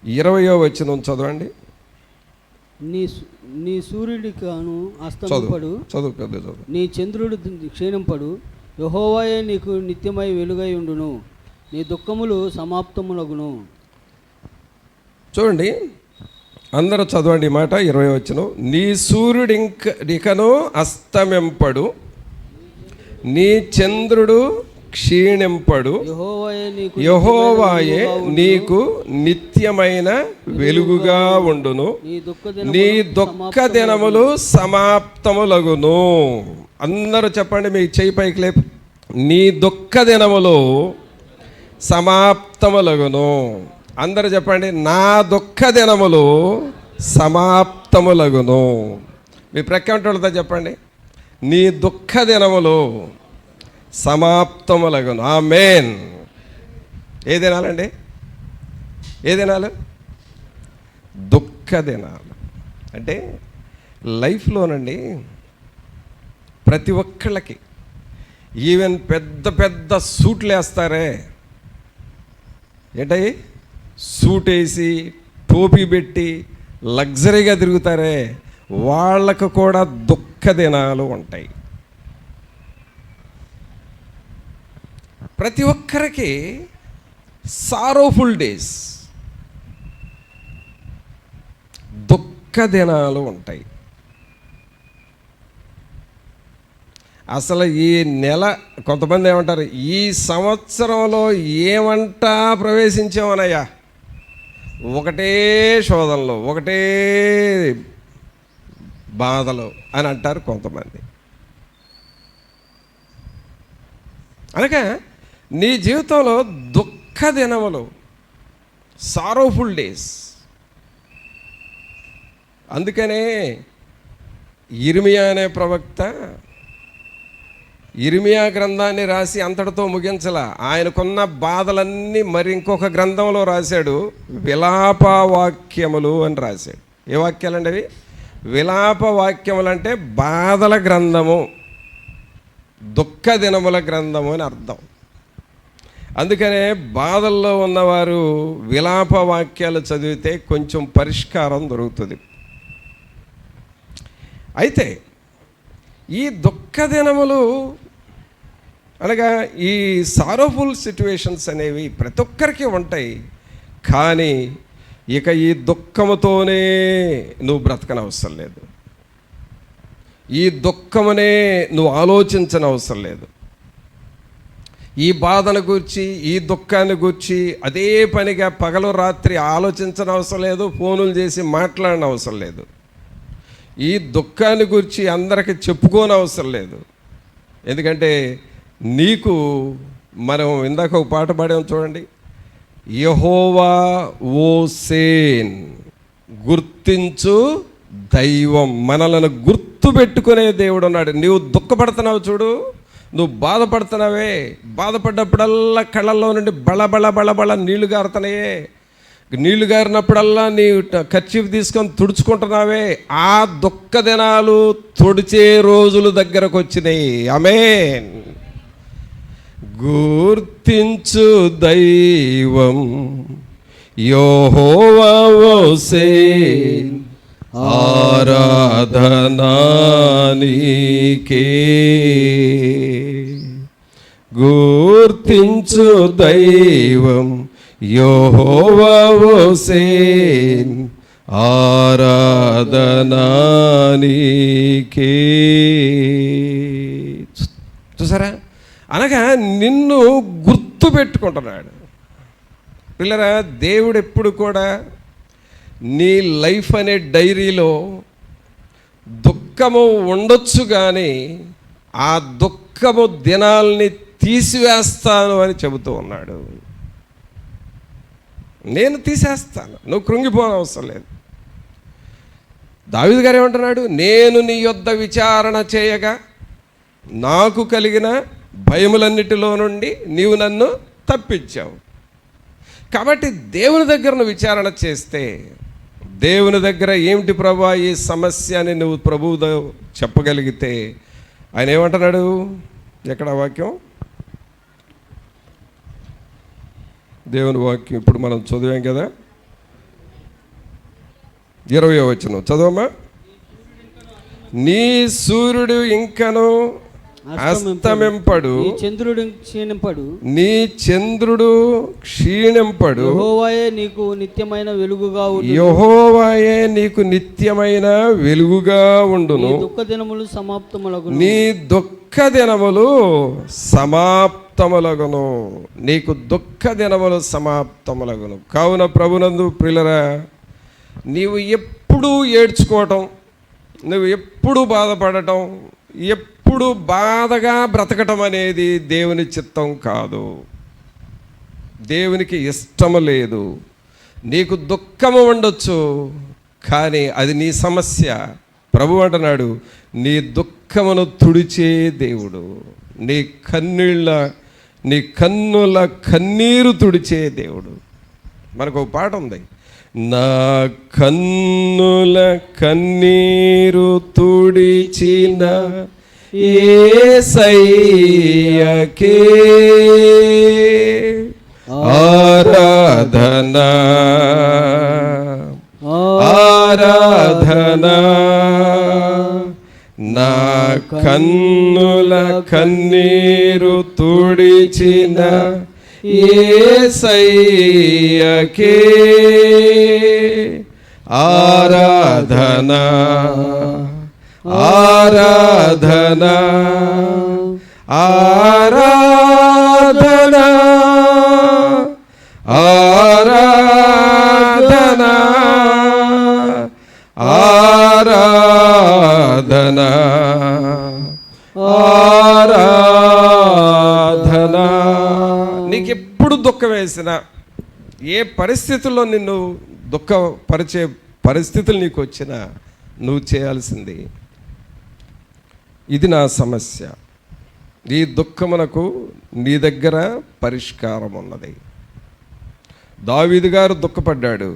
20వ వచనం చదవండి. నీ సూర్యుడికాను అస్తమింపడు, నీ చంద్రుడు క్షీణింపడు, యెహోవాయే నీకు నిత్యమై వెలుగై ఉండును, నీ దుఃఖములు సమాప్తములగును. చూడండి, అందరూ చదవండి ఈ మాట. 20వ వచనం. నీ సూర్యుడికను అస్తమింపడు, నీ చంద్రుడు క్షీణింపడు, యెహోవాయే నీకు నిత్యమైన వెలుగుగా ఉండును, నీ దుఃఖ దినములు సమాప్తములగును. అందరూ చెప్పండి, మీ చెయ్యి పైకి లేపు. నీ దుఃఖ దినములు సమాప్తములగును. అందరూ చెప్పండి, నా దుఃఖ దినములు సమాప్తములగును. మీ ప్రక్కన చెప్పండి, నీ దుఃఖ దినములు సమాప్తములగును. ఆమేన్. ఏ దినాలండి? ఏ దినాలు? దుఃఖ దినాలు. అంటే లైఫ్లోనండి ప్రతి ఒక్కళ్ళకి, ఈవెన్ పెద్ద పెద్ద సూట్లు వేస్తారే, ఏంటయి సూట్ వేసి టోపీ పెట్టి లగ్జరీగా తిరుగుతారే, వాళ్ళకు కూడా దుఃఖ దినాలు ఉంటాయి. ప్రతి ఒక్కరికి సారోఫుల్ డేస్, దుఃఖ దినాలు ఉంటాయి. అసలు ఈ నెల కొంతమంది ఏమంటారు, ఈ సంవత్సరంలో ఏమంటా ప్రవేశించామనయ్యా, ఒకటే శోధనలు, ఒకటే బాధలు అని అంటారు కొంతమంది. అనగా నీ జీవితంలో దుఃఖ దినములు, సారోఫుల్ డేస్. అందుకనే ఇర్మియా అనే ప్రవక్త ఇర్మియా గ్రంథాన్ని రాసి అంతటితో ముగించలా. ఆయనకున్న బాధలన్నీ మరి ఇంకొక గ్రంథంలో రాశాడు, విలాప వాక్యములు అని రాశాడు. ఏ వాక్యాలండి అవి? విలాప వాక్యములు అంటే బాధల గ్రంథము, దుఃఖ దినముల గ్రంథము అని అర్థం. అందుకనే బాధల్లో ఉన్నవారు విలాప వాక్యాలు చదివితే కొంచెం పరిష్కారం దొరుకుతుంది. అయితే ఈ దుఃఖ దినములు అనగా ఈ సారోఫుల్ సిట్యువేషన్స్ అనేవి ప్రతి ఒక్కరికి ఉంటాయి. కానీ ఇక ఈ దుఃఖముతోనే నువ్వు బ్రతకనవసరం లేదు, ఈ దుఃఖమునే నువ్వు ఆలోచించనవసరం లేదు. ఈ బాధను గూర్చి, ఈ దుఃఖాన్ని గూర్చి అదే పనిగా పగలు రాత్రి ఆలోచించని అవసరం లేదు, ఫోనులు చేసి మాట్లాడిన అవసరం లేదు. ఈ దుఃఖాన్ని గురించి అందరికి చెప్పుకోని అవసరం లేదు. ఎందుకంటే నీకు మనం ఇందాక ఒక పాట పాడాం చూడండి, యెహోవా ఓసేన్, గుర్తించు దైవం. మనలను గుర్తు పెట్టుకునే దేవుడు ఉన్నాడు. నీవు దుఃఖపడుతున్నావు చూడు, నువ్వు బాధపడుతున్నావే, బాధపడ్డప్పుడల్లా కళ్ళల్లో నుండి బళబళ బళబళ నీళ్లు గారుతున్నాయే, నీళ్లు గారినప్పుడల్లా నీ కర్చీఫ్ తీసుకొని తుడుచుకుంటున్నావే, ఆ దుఃఖ దినాలు తుడిచే రోజులు దగ్గరకు వచ్చినాయి. ఆమేన్. గుర్తించు దైవం యెహోవా ఓసేన్, ఆరాధనా నీకే. గుర్తించు దైవం యెహోవా ఓసేన్, ఆరాధనా నీకే. చూసారా, అనగా నిన్ను గుర్తు పెట్టుకుంటున్నాడు. పిల్లరా, దేవుడు ఎప్పుడు కూడా నీ లైఫ్ అనే డైరీలో దుఃఖము ఉండొచ్చు, కానీ ఆ దుఃఖము దినాల్ని తీసివేస్తాను అని చెబుతూ ఉన్నాడు. నేను తీసేస్తాను, నువ్వు కృంగిపోనవసరం లేదు. దావీదు గారు ఏమంటున్నాడు, నేను నీ యొద్ద విచారణ చేయగా నాకు కలిగిన భయములన్నిటిలో నుండి నీవు నన్ను తప్పించావు. కాబట్టి దేవుని దగ్గర నువ్వు విచారణ చేస్తే, దేవుని దగ్గర ఏమిటి ప్రభువా ఈ సమస్య అని నువ్వు ప్రభువు చెప్పగలిగితే, ఆయన ఏమంటున్నాడు, ఎక్కడ వాక్యం, దేవుని వాక్యం ఇప్పుడు మనం చదివాం కదా, 20వ వచనం చదవమ్మా. నీ సూర్యుడు ఇంకను అస్తమింపడు, చంద్రుడు క్షీణింపడు, నీ చంద్రుడు క్షీణింపడు, యెహోవాయే నీకు నిత్యమైన వెలుగుగా ఉండును, యెహోవాయే నీకు నిత్యమైన వెలుగుగా ఉండును, నీ దుఃఖ దినములు సమాప్తములగును, నీ దుఃఖ దినములు సమాప్తములగును, నీకు దుఃఖ దినములు సమాప్తములగును. కావున ప్రభునందు ప్రియులరా, నీవు ఎప్పుడూ ఏడ్చుకోవటం, నువ్వు ఎప్పుడు బాధపడటం, ఎప్పుడు బాధగా బ్రతకటం అనేది దేవుని చిత్తం కాదు, దేవునికి ఇష్టము లేదు. నీకు దుఃఖము ఉండొచ్చు, కానీ అది నీ సమస్య. ప్రభు అంటున్నాడు, నీ దుఃఖమును తుడిచే దేవుడు, నీ కన్నుల కన్నీరు తుడిచే దేవుడు. మనకు ఒక పాట ఉంది, నా కన్నుల కన్నీరు తుడిచిన యేసయ్యకే ఆరాధనా ఆరాధనా, నా కన్నుల కన్నీరు తుడిచిన యేసయ్యకే ఆరాధనా ఆరాధనా ఆరాధనా ఆరాధనా ఆరాధనా ఆరాధనా. నీకెప్పుడు దుఃఖం వేసినా, ఏ పరిస్థితుల్లో నిన్ను దుఃఖపరిచే పరిస్థితులు నీకు వచ్చినా, నువ్వు చేయాల్సింది, ఇది నా సమస్య, ఈ దుఃఖమునకు నీ దగ్గర పరిష్కారం ఉన్నది. దావీదు గారు దుఃఖపడ్డాడు,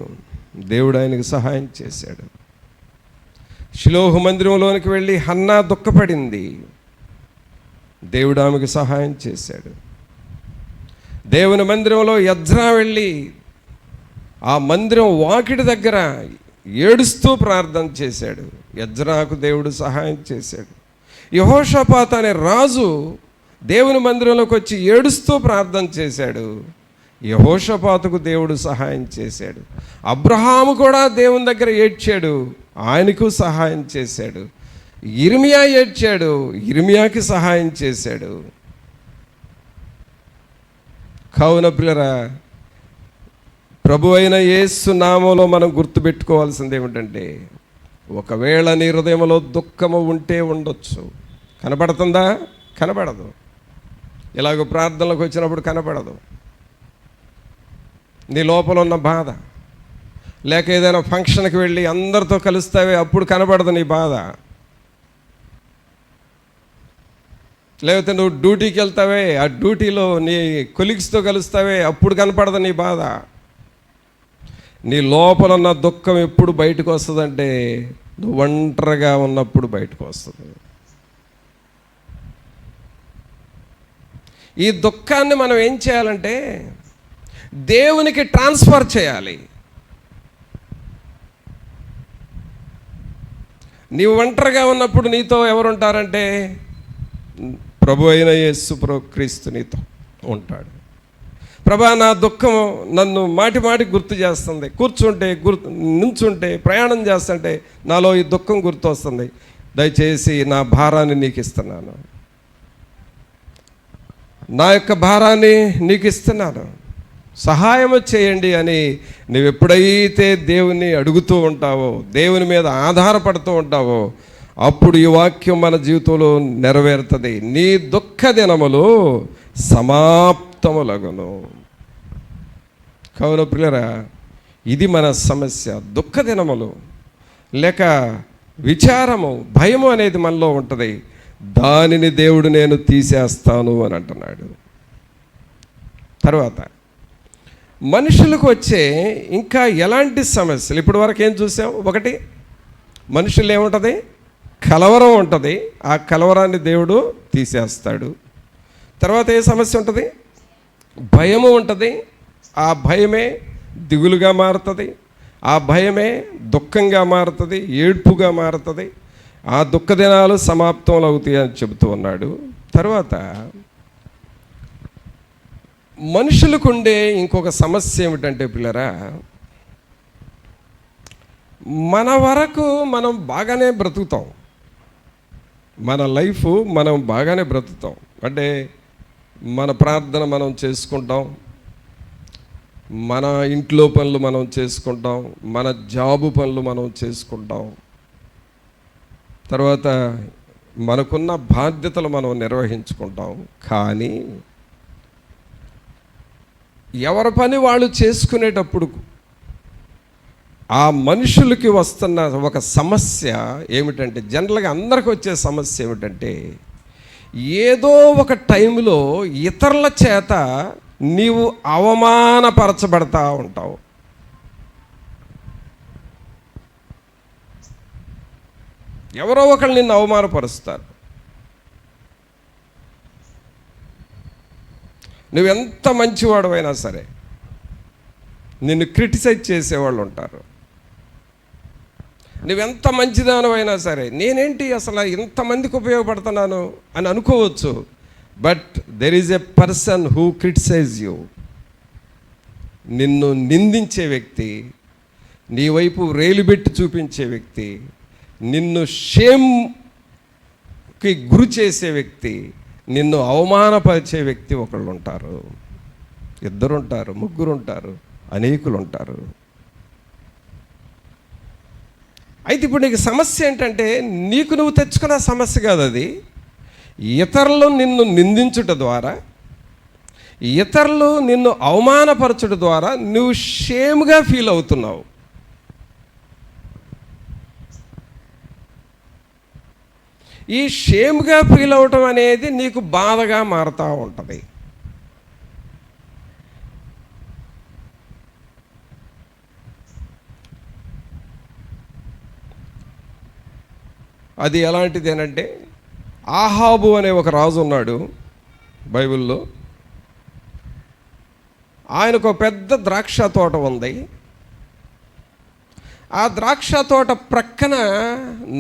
దేవుడు ఆయనకు సహాయం చేశాడు. షిలోహు మందిరంలోనికి వెళ్ళి హన్నా దుఃఖపడింది, దేవుడు ఆమెకు సహాయం చేశాడు. దేవుని మందిరంలో ఎజ్రా వెళ్ళి ఆ మందిరం వాకిడి దగ్గర ఏడుస్తూ ప్రార్థన చేశాడు, ఎజ్రాకు దేవుడు సహాయం చేశాడు. యెహోషాపాతు అనే రాజు దేవుని మందిరంలోకి వచ్చి ఏడుస్తూ ప్రార్థన చేశాడు, యెహోషాపాతుకు దేవుడు సహాయం చేశాడు. అబ్రహాము కూడా దేవుని దగ్గర ఏడ్చాడు, ఆయనకు సహాయం చేశాడు. ఇర్మియా ఏడ్చాడు, ఇర్మియాకి సహాయం చేశాడు. కావున పిల్లరా, ప్రభు అయిన యేసు నామములో మనం గుర్తుపెట్టుకోవాల్సింది ఏమిటంటే, ఒకవేళ నీ హృదయంలో దుఃఖము ఉంటే ఉండొచ్చు. కనపడుతుందా? కనపడదు. ఇలాగ ప్రార్థనలకు వచ్చినప్పుడు కనపడదు. నీ లోపల ఉన్న బాధ, లేక ఏదైనా ఫంక్షన్కి వెళ్ళి అందరితో కలుస్తావే అప్పుడు కనపడదు నీ బాధ. లేకపోతే నువ్వు డ్యూటీకి వెళ్తావే, ఆ డ్యూటీలో నీ కొలీగ్స్తో కలుస్తావే అప్పుడు కనపడదు నీ బాధ. నీ లోపల ఉన్న దుఃఖం ఎప్పుడు బయటకు వస్తుందంటే, నువ్వు ఒంటరిగా ఉన్నప్పుడు బయటకు వస్తుంది. ఈ దుఃఖాన్ని మనం ఏం చేయాలంటే దేవునికి ట్రాన్స్ఫర్ చేయాలి. నీవు ఒంటరిగా ఉన్నప్పుడు నీతో ఎవరుంటారంటే, ప్రభు అయిన యేసు క్రీస్తు నీతో ఉంటాడు. ప్రభా, నా దుఃఖం నన్ను మాటి మాటికి గుర్తు చేస్తుంది. కూర్చుంటే, నుంచుంటే, ప్రయాణం చేస్తుంటే నాలో ఈ దుఃఖం గుర్తు వస్తుంది. దయచేసి నా భారాన్ని నీకు ఇస్తున్నాను, నా యొక్క భారాన్ని నీకు ఇస్తున్నాను, సహాయం చేయండి అని నువ్వు ఎప్పుడైతే దేవుని అడుగుతూ ఉంటావో, దేవుని మీద ఆధారపడుతూ ఉంటావో, అప్పుడు ఈ వాక్యం మన జీవితంలో నెరవేరుతుంది. నీ దుఃఖ దినములు సమాప్తములగును. కావున ప్రియులారా, ఇది మన సమస్య. దుఃఖ దినములు లేక విచారము, భయము అనేది మనలో ఉంటుంది. దానిని దేవుడు నేను తీసేస్తాను అని అంటున్నాడు. తర్వాత మనుషులకు వచ్చే ఇంకా ఎలాంటి సమస్యలు ఇప్పటి వరకు ఏం చూసాం? ఒకటి, మనుషులు ఏముంటుంది? కలవరం ఉంటుంది. ఆ కలవరాన్ని దేవుడు తీసేస్తాడు. తర్వాత ఏ సమస్య ఉంటుంది? భయము ఉంటుంది. ఆ భయమే దిగులుగా మారుతుంది. ఆ భయమే దుఃఖంగా మారుతుంది, ఏడ్పుగా మారుతుంది. ఆ దుఃఖ దినాలు సమాప్తంలో అవుతాయి అని చెబుతూ ఉన్నాడు. తర్వాత మనుషులకు ఉండే ఇంకొక సమస్య ఏమిటంటే పిల్లరా, మన వరకు మనం బాగానే బ్రతుకుతాం, మన లైఫ్ మనం బాగానే బ్రతుకుతాం. అంటే మన ప్రార్థన మనం చేసుకుంటాం, మన ఇంట్లో పనులు మనం చేసుకుంటాం, మన జాబు పనులు మనం చేసుకుంటాం, తర్వాత మనకున్న బాధ్యతలు మనం నిర్వహించుకుంటాం. కానీ ఎవరి పని వాళ్ళు చేసుకునేటప్పుడు ఆ మనుషులకి వస్తున్న ఒక సమస్య ఏమిటంటే, జనరల్గా అందరికి వచ్చే సమస్య ఏమిటంటే, ఏదో ఒక టైంలో ఇతరుల చేత నీవు అవమానపరచబడతా ఉంటావు. ఎవరో ఒకళ్ళు నిన్ను అవమానపరుస్తారు. నువ్వెంత మంచివాడువైనా సరే నిన్ను క్రిటిసైజ్ చేసేవాళ్ళు ఉంటారు. నువ్వెంత మంచిదానమైనా సరే, నేనేంటి అసలు ఇంతమందికి ఉపయోగపడుతున్నాను అని అనుకోవచ్చు. But there is a person who criticize you. నిన్ను నిందించే వ్యక్తి, నీ వైపు రేలుబెట్టి చూపించే వ్యక్తి, నిన్ను షేమ్కి గురి చేసే వ్యక్తి, నిన్ను అవమానపరిచే వ్యక్తి ఒకళ్ళు ఉంటారు, ఇద్దరు ఉంటారు, ముగ్గురు ఉంటారు, అనేకులు ఉంటారు. అయితే ఇప్పుడు నీకు సమస్య ఏంటంటే, నీకు నువ్వు తెచ్చుకున్న సమస్య కాదు అది. ఇతరులు నిన్ను నిందించుట ద్వారా, ఇతరులు నిన్ను అవమానపరచుట ద్వారా నువ్వు షేమ్గా ఫీల్ అవుతున్నావు. ఈ షేమ్గా ఫీల్ అవటం అనేది నీకు బాధగా మారుతూ ఉంటుంది. అది ఎలాంటిది అనంటే, ఆహాబు అనే ఒక రాజు ఉన్నాడు బైబిల్లో. ఆయనకు ఒక పెద్ద ద్రాక్ష తోట ఉంది. ఆ ద్రాక్ష తోట ప్రక్కన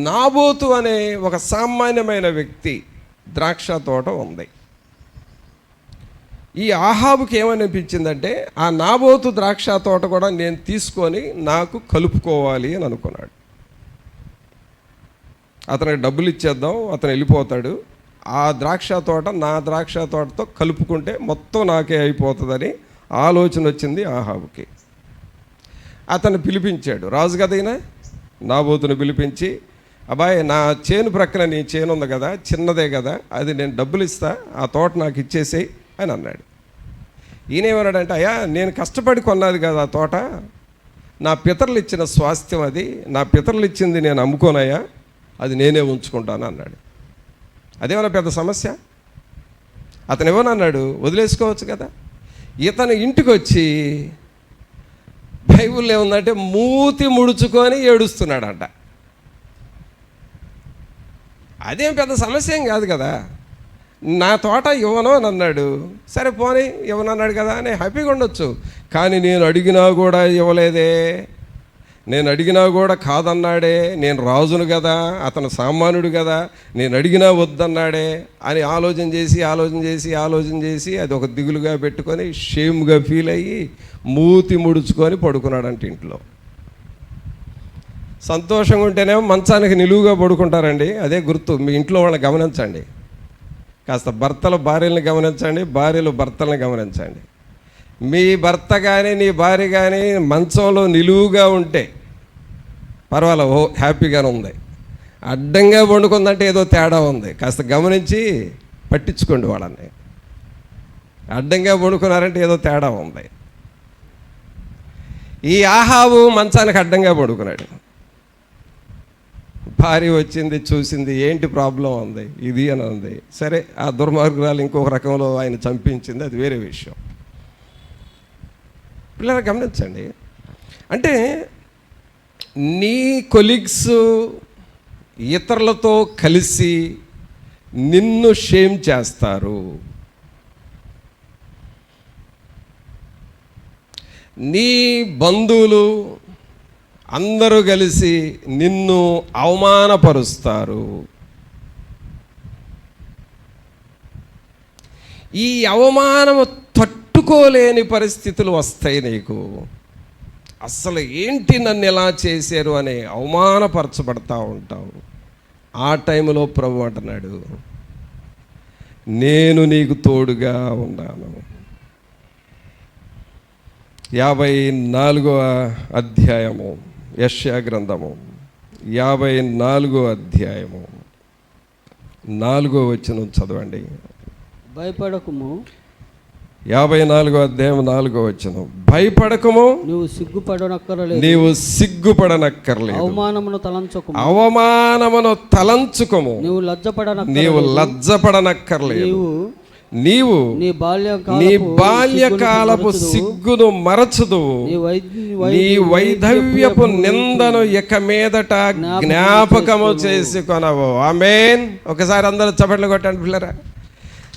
నాబోతు అనే ఒక సామాన్యమైన వ్యక్తి ద్రాక్ష తోట ఉంది. ఈ ఆహాబుకి ఏమనిపించిందంటే, ఆ నాబోతు ద్రాక్ష తోట కూడా నేను తీసుకొని నాకు కలుపుకోవాలి అని అనుకున్నాడు. అతనికి డబ్బులు ఇచ్చేద్దాం, అతను వెళ్ళిపోతాడు, ఆ ద్రాక్ష తోట నా ద్రాక్ష తోటతో కలుపుకుంటే మొత్తం నాకే అయిపోతుందని ఆలోచన వచ్చింది ఆహాబుకి. అతను పిలిపించాడు, రాజు కదైనా నాబోతును పిలిపించి, అబ్బాయి నా చేను ప్రక్కన నీ చేను ఉంది కదా, చిన్నదే కదా, అది నేను డబ్బులు ఇస్తా, ఆ తోట నాకు ఇచ్చేసేయి అని అన్నాడు. ఈయనేమన్నాడంటే, అయ్యా నేను కష్టపడి కొన్నది కదా ఆ తోట, నా పితరులు ఇచ్చిన స్వాస్థ్యం అది, నా పితరులు ఇచ్చింది నేను అమ్ముకోనయ్యా, అది నేనే ఉంచుకుంటాను అన్నాడు. అదేమన్నా పెద్ద సమస్య? అతను ఏమన్నాడు, వదిలేసుకోవచ్చు కదా. ఇతను ఇంటికి వచ్చి బైబిల్లో ఏముందంటే మూతి ముడుచుకొని ఏడుస్తున్నాడంట. అదేం పెద్ద సమస్య ఏం కాదు కదా. నా తోట ఇవ్వను అని అన్నాడు, సరే పోనీ ఇవ్వనన్నాడు కదా అని హ్యాపీగా ఉండొచ్చు. కానీ నేను అడిగినా కూడా ఇవ్వలేదే, నేను అడిగినా కూడా కాదన్నాడే, నేను రాజును కదా, అతను సామాన్యుడు కదా, నేను అడిగినా వద్దన్నాడే అని ఆలోచన చేసి అది ఒక దిగులుగా పెట్టుకొని షేమ్గా ఫీల్ అయ్యి మూతి ముడుచుకొని పడుకున్నాడంట ఇంట్లో. సంతోషంగా ఉంటేనేమో మంచానికి నిలువుగా పడుకుంటారండి, అదే గుర్తు. మీ ఇంట్లో వాళ్ళని గమనించండి, కాస్త భర్తలు భార్యలను గమనించండి, భర్తలను గమనించండి. మీ భర్త కానీ నీ భార్య కానీ మంచంలో నిలువుగా ఉంటే పర్వాలేదు, ఓ హ్యాపీగానే ఉంది. అడ్డంగా వండుకుందంటే ఏదో తేడా ఉంది, కాస్త గమనించి పట్టించుకోండి వాళ్ళని. అడ్డంగా వండుకున్నారంటే ఏదో తేడా ఉంది. ఈ ఆహాబు మంచానికి అడ్డంగా పడుకున్నాడు. భార్య వచ్చింది, చూసింది, ఏంటి ప్రాబ్లం ఉంది ఇది అని అంది. సరే, ఆ దుర్మార్గురాలు ఇంకొక రకంలో ఆయన చంపించింది, అది వేరే విషయం. పిల్లలు గమనించండి, అంటే నీ కొలీగ్స్ ఇతరులతో కలిసి నిన్ను షేమ్ చేస్తారు. నీ బంధువులు అందరూ కలిసి నిన్ను అవమానపరుస్తారు. ఈ అవమానము తట్టుకోలేని పరిస్థితులు వస్తాయి నీకు. అసలు ఏంటి నన్ను ఎలా చేశారు అని అవమానపరచబడతా ఉంటావు. ఆ టైంలో ప్రభు అంటున్నాడు, నేను నీకు తోడుగా ఉన్నాను. 54వ అధ్యాయము యెషయా గ్రంథము 54వ అధ్యాయము 4వ వచనం చదవండి. భయపడకుము. 54వ అధ్యాయం 4వ వచనం. భయపడకము, నీవు సిగ్గుపడనక్కర్లేదు. అవమానమును తలంచుకోము. నీవు లజ్జపడనక్కర్లేదు. నీవు నీ బాల్యకాలపు సిగ్గును మరచుదువు. నీ వైధవ్యపు నిందను ఇక మీదట జ్ఞాపకము చేసుకొనవు. ఆమేన్. ఒకసారి అందరూ చప్పట్లు కొట్టండి పిల్లరా.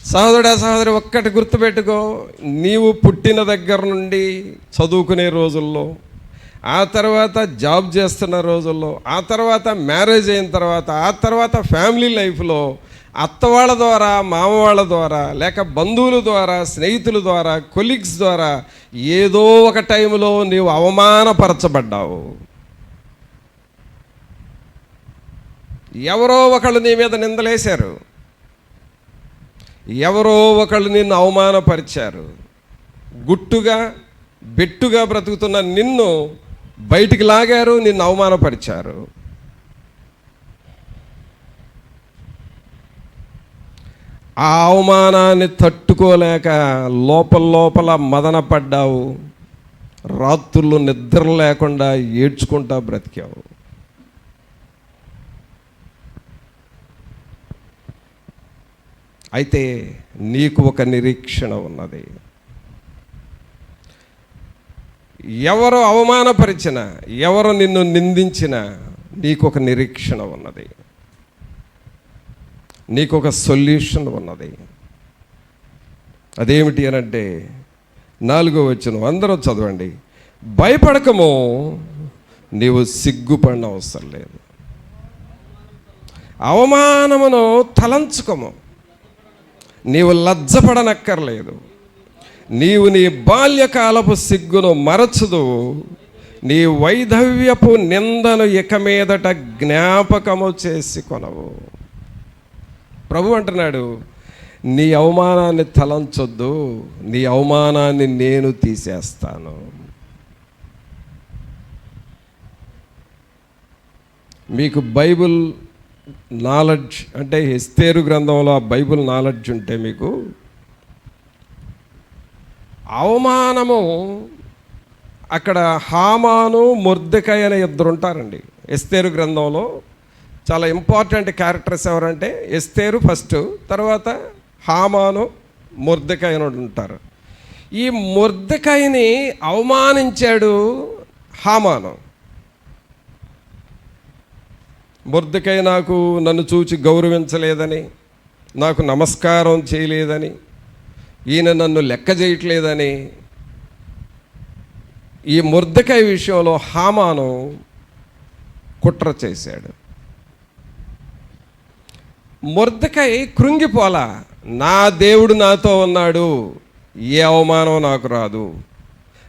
సహోదరుడా, సహోదరి, ఒక్కటి గుర్తుపెట్టుకో, నీవు పుట్టిన దగ్గర నుండి చదువుకునే రోజుల్లో, ఆ తర్వాత జాబ్ చేస్తున్న రోజుల్లో, ఆ తర్వాత మ్యారేజ్ అయిన తర్వాత, ఆ తర్వాత ఫ్యామిలీ లైఫ్లో అత్తవాళ్ళ ద్వారా, మామవాళ్ళ ద్వారా, లేక బంధువుల ద్వారా, స్నేహితుల ద్వారా, కొలీగ్స్ ద్వారా ఏదో ఒక టైంలో నీవు అవమానపరచబడ్డావు. ఎవరో ఒకళ్ళు నీ మీద నిందలేశారు, ఎవరో ఒకళ్ళు నిన్ను అవమానపరిచారు. గుట్టుగా బెట్టుగా బ్రతుకుతున్న నిన్ను బయటికి లాగారు, నిన్ను అవమానపరిచారు. ఆ అవమానాన్ని తట్టుకోలేక లోపల మదన పడ్డావు. రాత్రులు నిద్ర లేకుండా ఏడ్చుకుంటా బ్రతికావు. అయితే నీకు ఒక నిరీక్షణ ఉన్నది. ఎవరు అవమానపరిచినా, ఎవరు నిన్ను నిందించినా నీకు ఒక నిరీక్షణ ఉన్నది, నీకు ఒక సొల్యూషన్ ఉన్నది. అదేమిటి అనంటే 4వ వచనం, అందరూ చదవండి. భయపడకము, నీవు సిగ్గుపడిన అవసరం లేదు. అవమానమును తలంచుకోము, నీవు లజ్జపడనక్కర్లేదు. నీవు నీ బాల్యకాలపు సిగ్గును మరచుదు. నీ వైధవ్యపు నిందను ఇక మీదట జ్ఞాపకము చేసుకొనవు. ప్రభు అంటున్నాడు, నీ అవమానాన్ని తలంచొద్దు, నీ అవమానాన్ని నేను తీసేస్తాను. మీకు బైబిల్ నాలెడ్జ్ అంటే ఎస్తేరు గ్రంథంలో ఆ బైబిల్ నాలెడ్జ్ ఉంటే మీకు అవమానము అక్కడ హామాను మొర్దెకై అనే ఇద్దరు ఉంటారండి ఎస్తేరు గ్రంథంలో. చాలా ఇంపార్టెంట్ క్యారెక్టర్స్ ఎవరంటే ఎస్తేరు ఫస్ట్, తర్వాత హామాను మొర్దెకై అని ఉంటారు. ఈ మొర్దెకైని అవమానించాడు హామాను. మొర్దెకై నన్ను చూచి గౌరవించలేదని, నాకు నమస్కారం చేయలేదని, ఈయన నన్ను లెక్క చేయట్లేదని ఈ మొర్దెకై విషయంలో హామాను కుట్ర చేశాడు. మొర్దెకై కృంగిపోలా, నా దేవుడు నాతో ఉన్నాడు, ఏ అవమానం నాకు రాదు,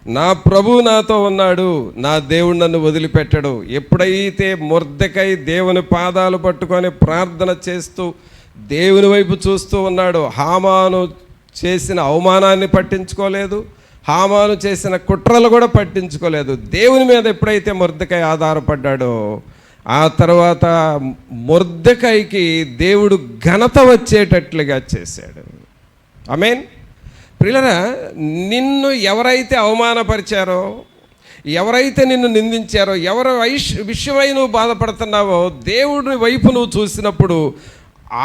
నా ప్రభువు నాతో ఉన్నాడు, నా దేవుడు నన్ను వదిలిపెట్టడు. ఎప్పుడైతే మొర్దెకై దేవుని పాదాలు పట్టుకొని ప్రార్థన చేస్తూ దేవుని వైపు చూస్తూ ఉన్నాడు, హామాను చేసిన అవమానాన్ని పట్టించుకోలేదు, హామాను చేసిన కుట్రలు కూడా పట్టించుకోలేదు. దేవుని మీద ఎప్పుడైతే మొర్దెకై ఆధారపడ్డాడో ఆ తర్వాత మొర్దెకైకి దేవుడు ఘనత వచ్చేటట్లుగా చేశాడు. ఆమేన్. ప్రియులారా, నిన్ను ఎవరైతే అవమానపరిచారో, ఎవరైతే నిన్ను నిందించారో, ఎవరి విషయమై నువ్వు బాధపడుతున్నావో, దేవుడి వైపు నువ్వు చూసినప్పుడు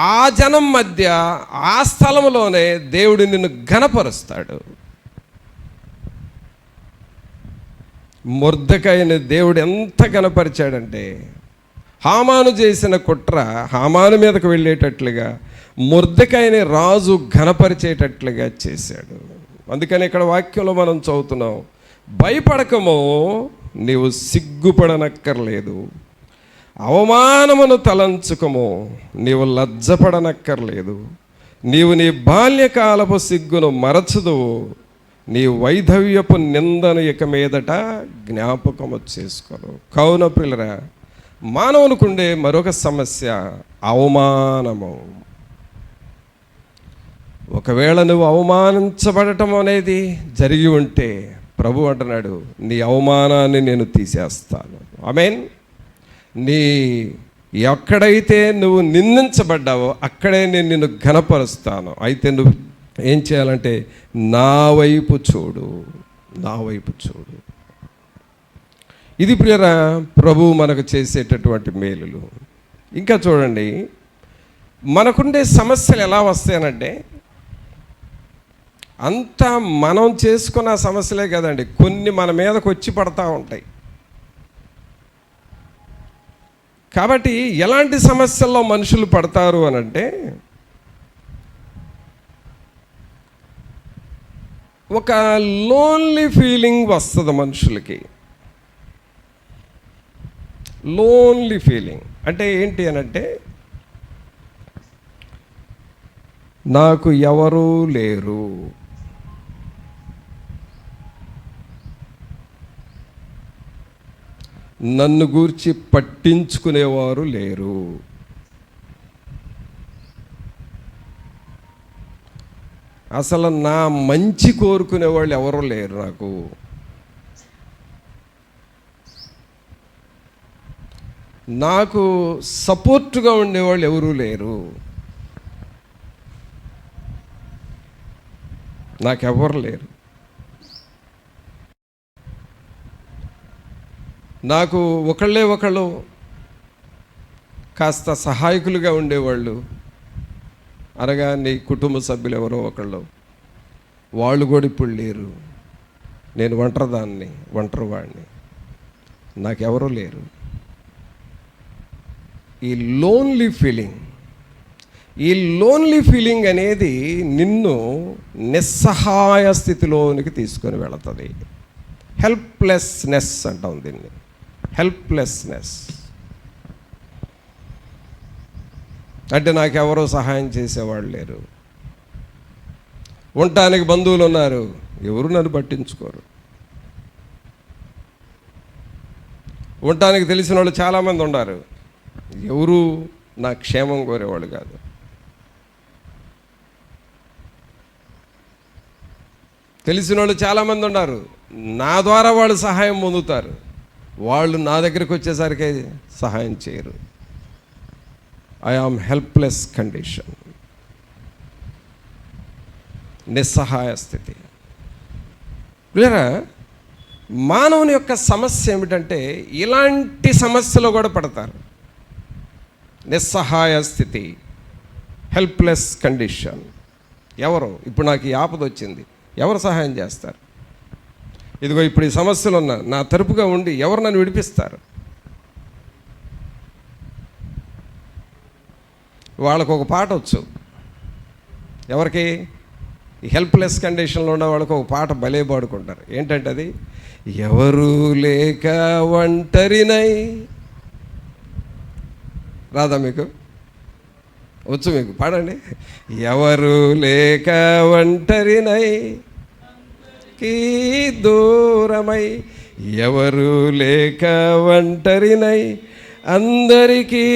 ఆ జనం మధ్య ఆ స్థలంలోనే దేవుడు నిన్ను ఘనపరుస్తాడు. మొర్దెకైని దేవుడు ఎంత ఘనపరిచాడంటే, హామాను చేసిన కుట్ర హామాను మీదకు వెళ్ళేటట్లుగా మొర్దెకైని రాజు ఘనపరిచేటట్లుగా చేశాడు. అందుకని ఇక్కడ వాక్యంలో మనం చదువుతున్నాం, భయపడకము, నీవు సిగ్గుపడనక్కర్లేదు, అవమానమును తలంచుకము, నీవు లజ్జపడనక్కర్లేదు, నీవు నీ బాల్యకాలపు సిగ్గును మరచదువు, నీ వైధవ్యపు నిందను ఇక మీదట జ్ఞాపకము చేసుకోను. కావున ప్రియులారా, మానవునికుండే మరొక సమస్య అవమానము. ఒకవేళ నువ్వు అవమానించబడటం అనేది జరిగి ఉంటే ప్రభు అంటున్నాడు, నీ అవమానాన్ని నేను తీసేస్తాను. ఆమేన్. ఎక్కడైతే నువ్వు నిందించబడ్డావో అక్కడే నేను నిన్ను ఘనపరుస్తాను. అయితే నువ్వు ఏం చేయాలంటే నా వైపు చూడు, నా వైపు చూడు. ఇది ప్రియరా ప్రభు మనకు చేసేటటువంటి మేలులు. ఇంకా చూడండి, మనకుండే సమస్యలు ఎలా వస్తాయనంటే, అంతా మనం చేసుకున్న సమస్యలే కదండి, కొన్ని మన మీదకు వచ్చి పడతా ఉంటాయి. కాబట్టి ఎలాంటి సమస్యల్లో మనుషులు పడతారు అనంటే, ఒక లోన్లీ ఫీలింగ్ వస్తుంది మనుషులకి. లోన్లీ ఫీలింగ్ అంటే ఏంటి అనంటే, నాకు ఎవరూ లేరు, నన్ను గూర్చి పట్టించుకునేవారు లేరు, అసలు నా మంచి కోరుకునేవాళ్ళు ఎవరు లేరు, నాకు సపోర్ట్గా ఉండేవాళ్ళు ఎవరూ లేరు, నాకెవరు లేరు, నాకు ఒకళ్ళు కాస్త సహాయకులుగా ఉండేవాళ్ళు అనగా నీ కుటుంబ సభ్యులు ఎవరో ఒకళ్ళు, వాళ్ళు కూడా ఇప్పుడు లేరు. నేను ఒంటరివాడిని, నాకెవరూ లేరు. ఈ లోన్లీ ఫీలింగ్ అనేది నిన్ను నిస్సహాయ స్థితిలోనికి తీసుకొని వెళుతుంది. హెల్ప్లెస్నెస్ అంటాం దీన్ని, హెల్ప్లెస్నెస్. అంటే నాకెవరో సహాయం చేసేవాళ్ళు లేరు, ఉండటానికి బంధువులు ఉన్నారు, ఎవరు నన్ను పట్టించుకోరు, ఉండటానికి తెలిసిన వాళ్ళు చాలామంది ఉన్నారు, ఎవరు నా క్షేమం కోరేవాళ్ళు కాదు. తెలిసిన వాళ్ళు చాలామంది ఉన్నారు, నా ద్వారా వాళ్ళు సహాయం పొందుతారు, వాళ్ళు నా దగ్గరికి వచ్చేసరికి సహాయం చేయరు. ఐ ఆమ్ హెల్ప్లెస్ కండిషన్, నిస్సహాయ స్థితి. లేరా మానవుని యొక్క సమస్య ఏమిటంటే ఇలాంటి సమస్యలో కూడా పడతారు. నిస్సహాయ స్థితి, హెల్ప్లెస్ కండిషన్. ఎవరు ఇప్పుడు నాకు ఈ ఆపద వచ్చింది, ఎవరు సహాయం చేస్తారు? ఇదిగో ఇప్పుడు ఈ సమస్యలు ఉన్నా నా తరపుగా ఉండి ఎవరు నన్ను విడిపిస్తారు? వాళ్ళకు ఒక పాట వచ్చు. ఎవరికి? ఈ హెల్ప్లెస్ కండిషన్లో ఉన్న వాళ్ళకు ఒక పాట భలే పాడుకుంటారు. ఏంటంటే అది, ఎవరు లేక ఒంటరినై. రాదా మీకు? వచ్చు మీకు, పాడండి. ఎవరు లేక ఒంటరినై కీ దూరమై, ఎవరు లేక ఒంటరినై అందరికీ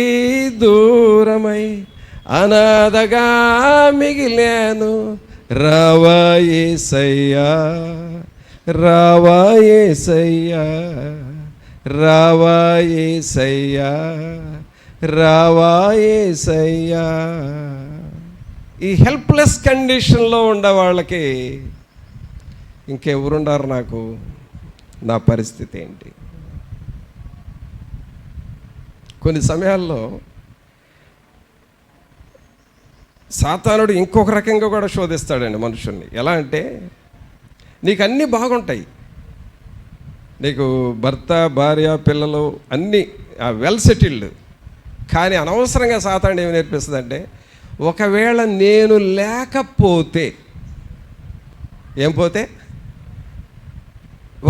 దూరమై అనాథగా మిగిలాను, రావా యేసయ్యా, రావా యేసయ్యా, రావా యేసయ్యా, రావా యేసయ్యా. ఈ హెల్ప్లెస్ కండిషన్లో ఉండే వాళ్ళకి ఇంకెవరుండారు? నాకు నా పరిస్థితి ఏంటి? కొన్ని సమయాల్లో సాతానుడు ఇంకొక రకంగా కూడా శోధిస్తాడండి మనుషుల్ని. ఎలా అంటే, నీకు అన్నీ బాగుంటాయి, నీకు భర్త భార్య పిల్లలు అన్నీ వెల్ సెటిల్డ్, కానీ అనవసరంగా సాతానుడు ఏమి నేర్పిస్తుందంటే, ఒకవేళ నేను లేకపోతే ఏం పోతే,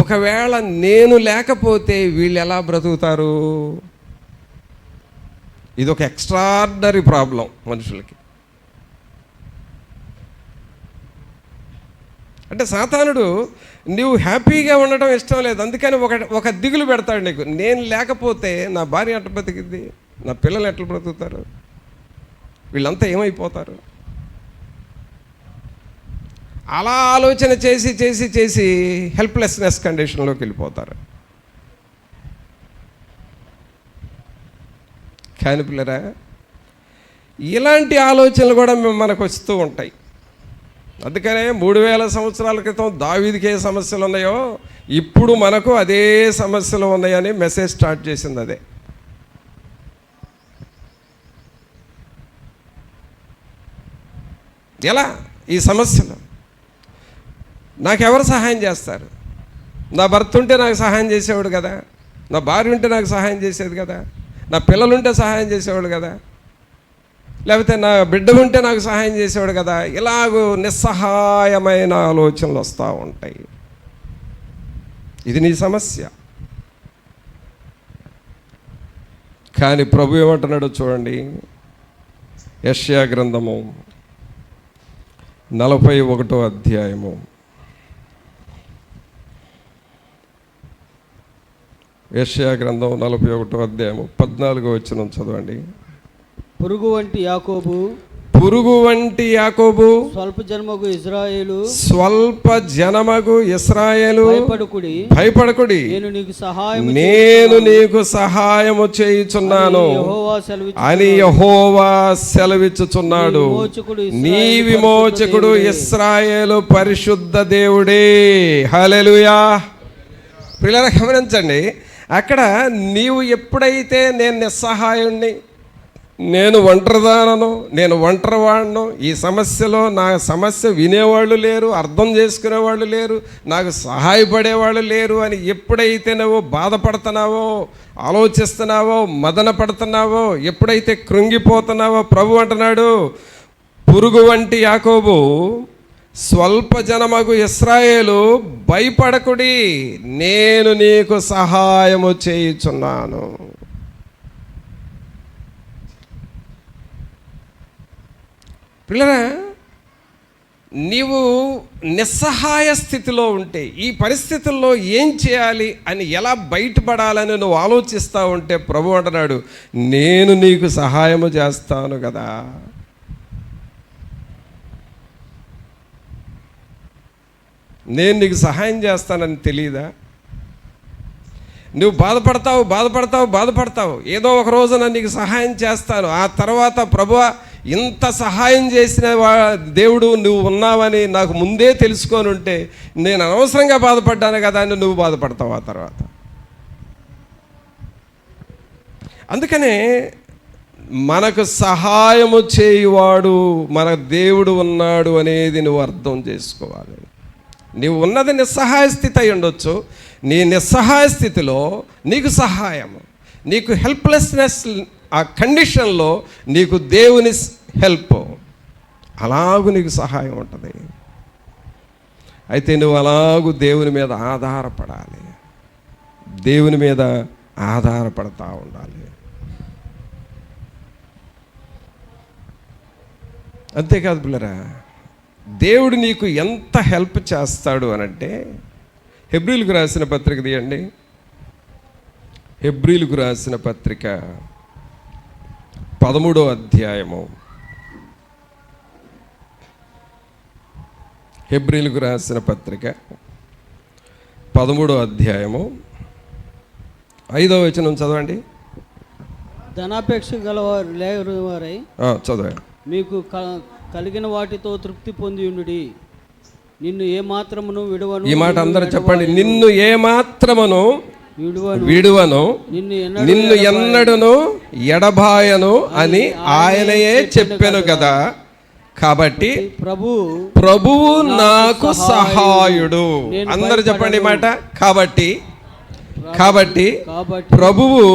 ఒకవేళ నేను లేకపోతే వీళ్ళు ఎలా బ్రతుకుతారు? ఇది ఒక ఎక్స్ట్రార్డినరీ ప్రాబ్లం మనుషులకి. అంటే సాతానుడు నువ్వు హ్యాపీగా ఉండటం ఇష్టం లేదు, అందుకని ఒక దిగులు పెడతాడు నీకు. నేను లేకపోతే నా భార్య ఎట్లా బ్రతికిద్ది, నా పిల్లలు ఎట్లా బ్రతుకుతారు, వీళ్ళంతా ఏమైపోతారు? అలా ఆలోచన చేసి చేసి చేసి హెల్ప్లెస్నెస్ కండిషన్లోకి వెళ్ళిపోతారు. కానీ పిల్లరా, ఇలాంటి ఆలోచనలు కూడా మనకు వస్తూ ఉంటాయి. అందుకనే 3000 సంవత్సరాల క్రితం దావీదుకి ఏ సమస్యలు ఉన్నాయో ఇప్పుడు మనకు అదే సమస్యలు ఉన్నాయని మెసేజ్ స్టార్ట్ చేసింది. అదే ఎలా ఈ సమస్యలు నాకెవరు సహాయం చేస్తారు? నా భర్త ఉంటే నాకు సహాయం చేసేవాడు కదా, నా భార్య ఉంటే నాకు సహాయం చేసేది కదా, నా పిల్లలుంటే సహాయం చేసేవాడు కదా, లేకపోతే నా బిడ్డ ఉంటే నాకు సహాయం చేసేవాడు కదా. ఇలాగూ నిస్సహాయమైన ఆలోచనలు వస్తూ ఉంటాయి. ఇది నీ సమస్య. కానీ ప్రభు ఏమంటున్నాడో చూడండి. యెషయా గ్రంథము 41వ అధ్యాయము యెషయా గ్రంథం 41వ అధ్యాయము 14వ వచనం చదవండి. పురుగు వంటి యాకోబు, పురుగు వంటి యాకోబు, స్వల్ప జన్మగు ఇజ్రాయేలు, స్వల్ప జనమగు ఇశ్రాయేలు, భయపడకుడి, నేను నీకు సహాయము చేయుచున్నాను అని యెహోవా సెలవిచ్చుచున్నాడు. నీ విమోచకుడు ఇశ్రాయేలు పరిశుద్ధ దేవుడే. హల్లెలూయా. పిల్లలు గమనించండి, అక్కడ నీవు ఎప్పుడైతే నేను నిస్సహాయుణ్ణి, నేను ఒంటరిదానను, నేను ఒంటరివాడను, ఈ సమస్యలో నా సమస్య వినేవాళ్ళు లేరు, అర్థం చేసుకునేవాళ్ళు లేరు, నాకు సహాయపడేవాళ్ళు లేరు అని ఎప్పుడైతే నువ్వు బాధపడుతున్నావో, ఆలోచిస్తున్నావో, మదన పడుతున్నావో, ఎప్పుడైతే కృంగిపోతున్నావో, ప్రభు అంటున్నాడు, పురుగు వంటి యాకోబు, స్వల్ప జనమగు ఇశ్రాయేలు, భయపడకుడి, నేను నీకు సహాయము చేయుచున్నాను. పిల్లరా, నీవు నిస్సహాయ స్థితిలో ఉంటే, ఈ పరిస్థితుల్లో ఏం చేయాలి అని, ఎలా బయటపడాలని నువ్వు ఆలోచిస్తూ ఉంటే ప్రభు అంటున్నాడు, నేను నీకు సహాయము చేస్తాను కదా. నేను నీకు సహాయం చేస్తానని తెలియదా? నువ్వు బాధపడతావు. ఏదో ఒక రోజున నీకు సహాయం చేస్తాను. ఆ తర్వాత ప్రభువా, ఇంత సహాయం చేసిన దేవుడు నువ్వు ఉన్నావని నాకు ముందే తెలుసుకొని ఉంటే నేను అనవసరంగా బాధపడ్డాను కదా అని నువ్వు బాధపడతావు ఆ తర్వాత. అందుకనే మనకు సహాయము చేయువాడు మన దేవుడు ఉన్నాడు అనేది నువ్వు అర్థం చేసుకోవాలి. నీవు ఉన్నది నిస్సహాయ స్థితి అయి ఉండొచ్చు. నీ నిస్సహాయ స్థితిలో నీకు సహాయము, నీకు హెల్ప్లెస్నెస్, ఆ కండిషన్లో నీకు దేవుని హెల్ప్, అలాగూ నీకు సహాయం ఉంటుంది. అయితే నువ్వు అలాగూ దేవుని మీద ఆధారపడాలి, దేవుని మీద ఆధారపడతా ఉండాలి. అంతేకాదు పిల్లరా, దేవుడు నీకు ఎంత హెల్ప్ చేస్తాడు అనంటే, హెబ్రీలకు రాసిన పత్రిక తీయండి. హెబ్రీలకు రాసిన పత్రిక 13వ అధ్యాయము. హెబ్రీలకు రాసిన పత్రిక 13వ అధ్యాయము 5వ వచనం చదవండి. ధనాపేక్ష గలవారు లేరు వారై చదవండి. మీకు కలిగిన వాటితో తృప్తి పొంది ఉండుడి. నిన్ను ఏ మాత్రమును విడువను. ఈ మాట అందరూ చెప్పండి. నిన్ను ఏ మాత్రమును విడువను, నిన్ను ఎన్నడును ఎడబాయను అని ఆయనయే చెప్పెను కదా. కాబట్టి ప్రభువు నాకు సహాయుడు. అందరూ చెప్పండి ఈ మాట. కాబట్టి ప్రభువు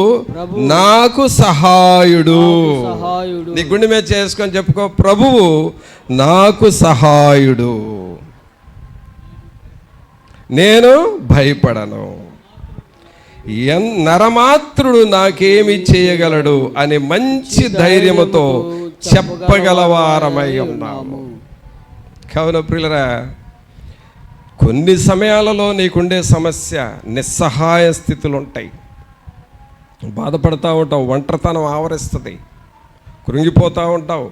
నాకు సహాయుడు. నీ గుండె మీద చేసుకొని చెప్పుకో, ప్రభువు నాకు సహాయుడు, నేను భయపడను. నరమాత్రుడు నాకేమి చేయగలడు అని మంచి ధైర్యముతో చెప్పగలవారమై ఉన్నాము. కావున ప్రియులరా, కొన్ని సమయాలలో నీకుండే సమస్య నిస్సహాయ స్థితులు ఉంటాయి. బాధపడతా ఉంటావు, ఒంటరితనం ఆవరిస్తుంది, కృంగిపోతూ ఉంటావు,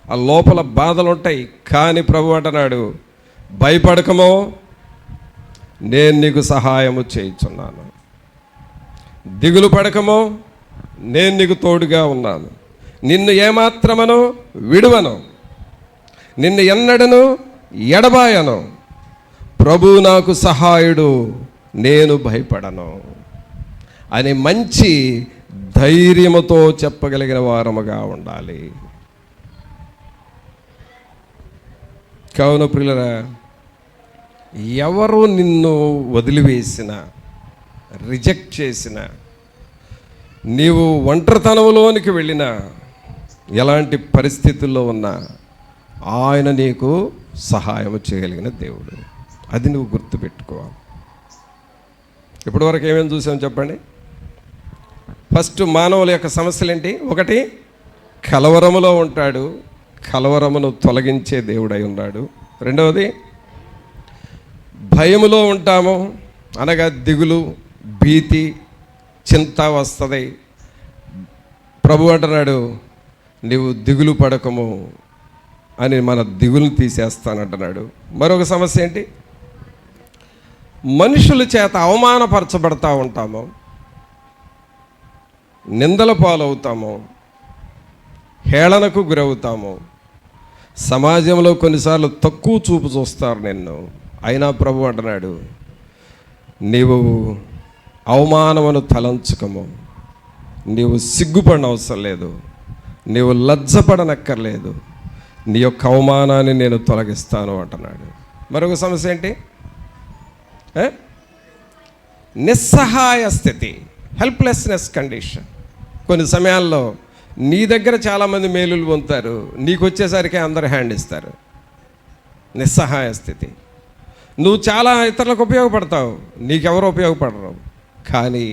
ఆ లోపల బాధలు ఉంటాయి. కానీ ప్రభు అంటున్నాడు, భయపడకమో, నేను నీకు సహాయము చేయుచున్నాను. దిగులు పడకమో, నేను నీకు తోడుగా ఉన్నాను. నిన్ను ఏమాత్రమను విడువను, నిన్ను ఎన్నడను ఎడబాయను. ప్రభు నాకు సహాయుడు, నేను భయపడను అని మంచి ధైర్యముతో చెప్పగలిగిన వారముగా ఉండాలి. కావున ప్రియులరా, ఎవరు నిన్ను వదిలివేసిన, రిజెక్ట్ చేసిన, నీవు ఒంటరితనంలోనికి వెళ్ళిన, ఎలాంటి పరిస్థితుల్లో ఉన్నా ఆయన నీకు సహాయం చేయగలిగిన దేవుడు. అది నువ్వు గుర్తుపెట్టుకోవాలి. ఇప్పటివరకు ఏమేమి చూసాం చెప్పండి. ఫస్ట్, మానవుల యొక్క సమస్యలు ఏంటి? ఒకటి, కలవరములో ఉంటాడు, కలవరమును తొలగించే దేవుడై ఉన్నాడు. రెండవది, భయములో ఉంటాము, అనగా దిగులు, భీతి, చింత వస్తుంది. ప్రభు అంటున్నాడు, నీవు దిగులు పడకము అని మన దిగులు తీసేస్తానంటున్నాడు. మరొక సమస్య ఏంటి? మనుషుల చేత అవమానపరచబడతా ఉంటాము, నిందల పాలవుతాము, హేళనకు గురవుతాము. సమాజంలో కొన్నిసార్లు తక్కువ చూపు చూస్తారు నిన్ను. అయినా ప్రభు అంటున్నాడు, నీవు అవమానమును తలంచుకము, నీవు సిగ్గుపడిన అవసరం లేదు, నీవు లజ్జపడనక్కర్లేదు, నీ యొక్క అవమానాన్ని నేను తొలగిస్తాను అంటున్నాడు. మరొక సమస్య ఏంటి? నిస్సహాయ స్థితి, హెల్ప్లెస్నెస్ కండిషన్. కొన్ని సమయాల్లో నీ దగ్గర చాలామంది మేలులు పొందుతారు, నీకు వచ్చేసరికి అందరు హ్యాండ్ ఇస్తారు. నిస్సహాయ స్థితి. నువ్వు చాలా ఇతరులకు ఉపయోగపడతావు, నీకెవరు ఉపయోగపడరు. కానీ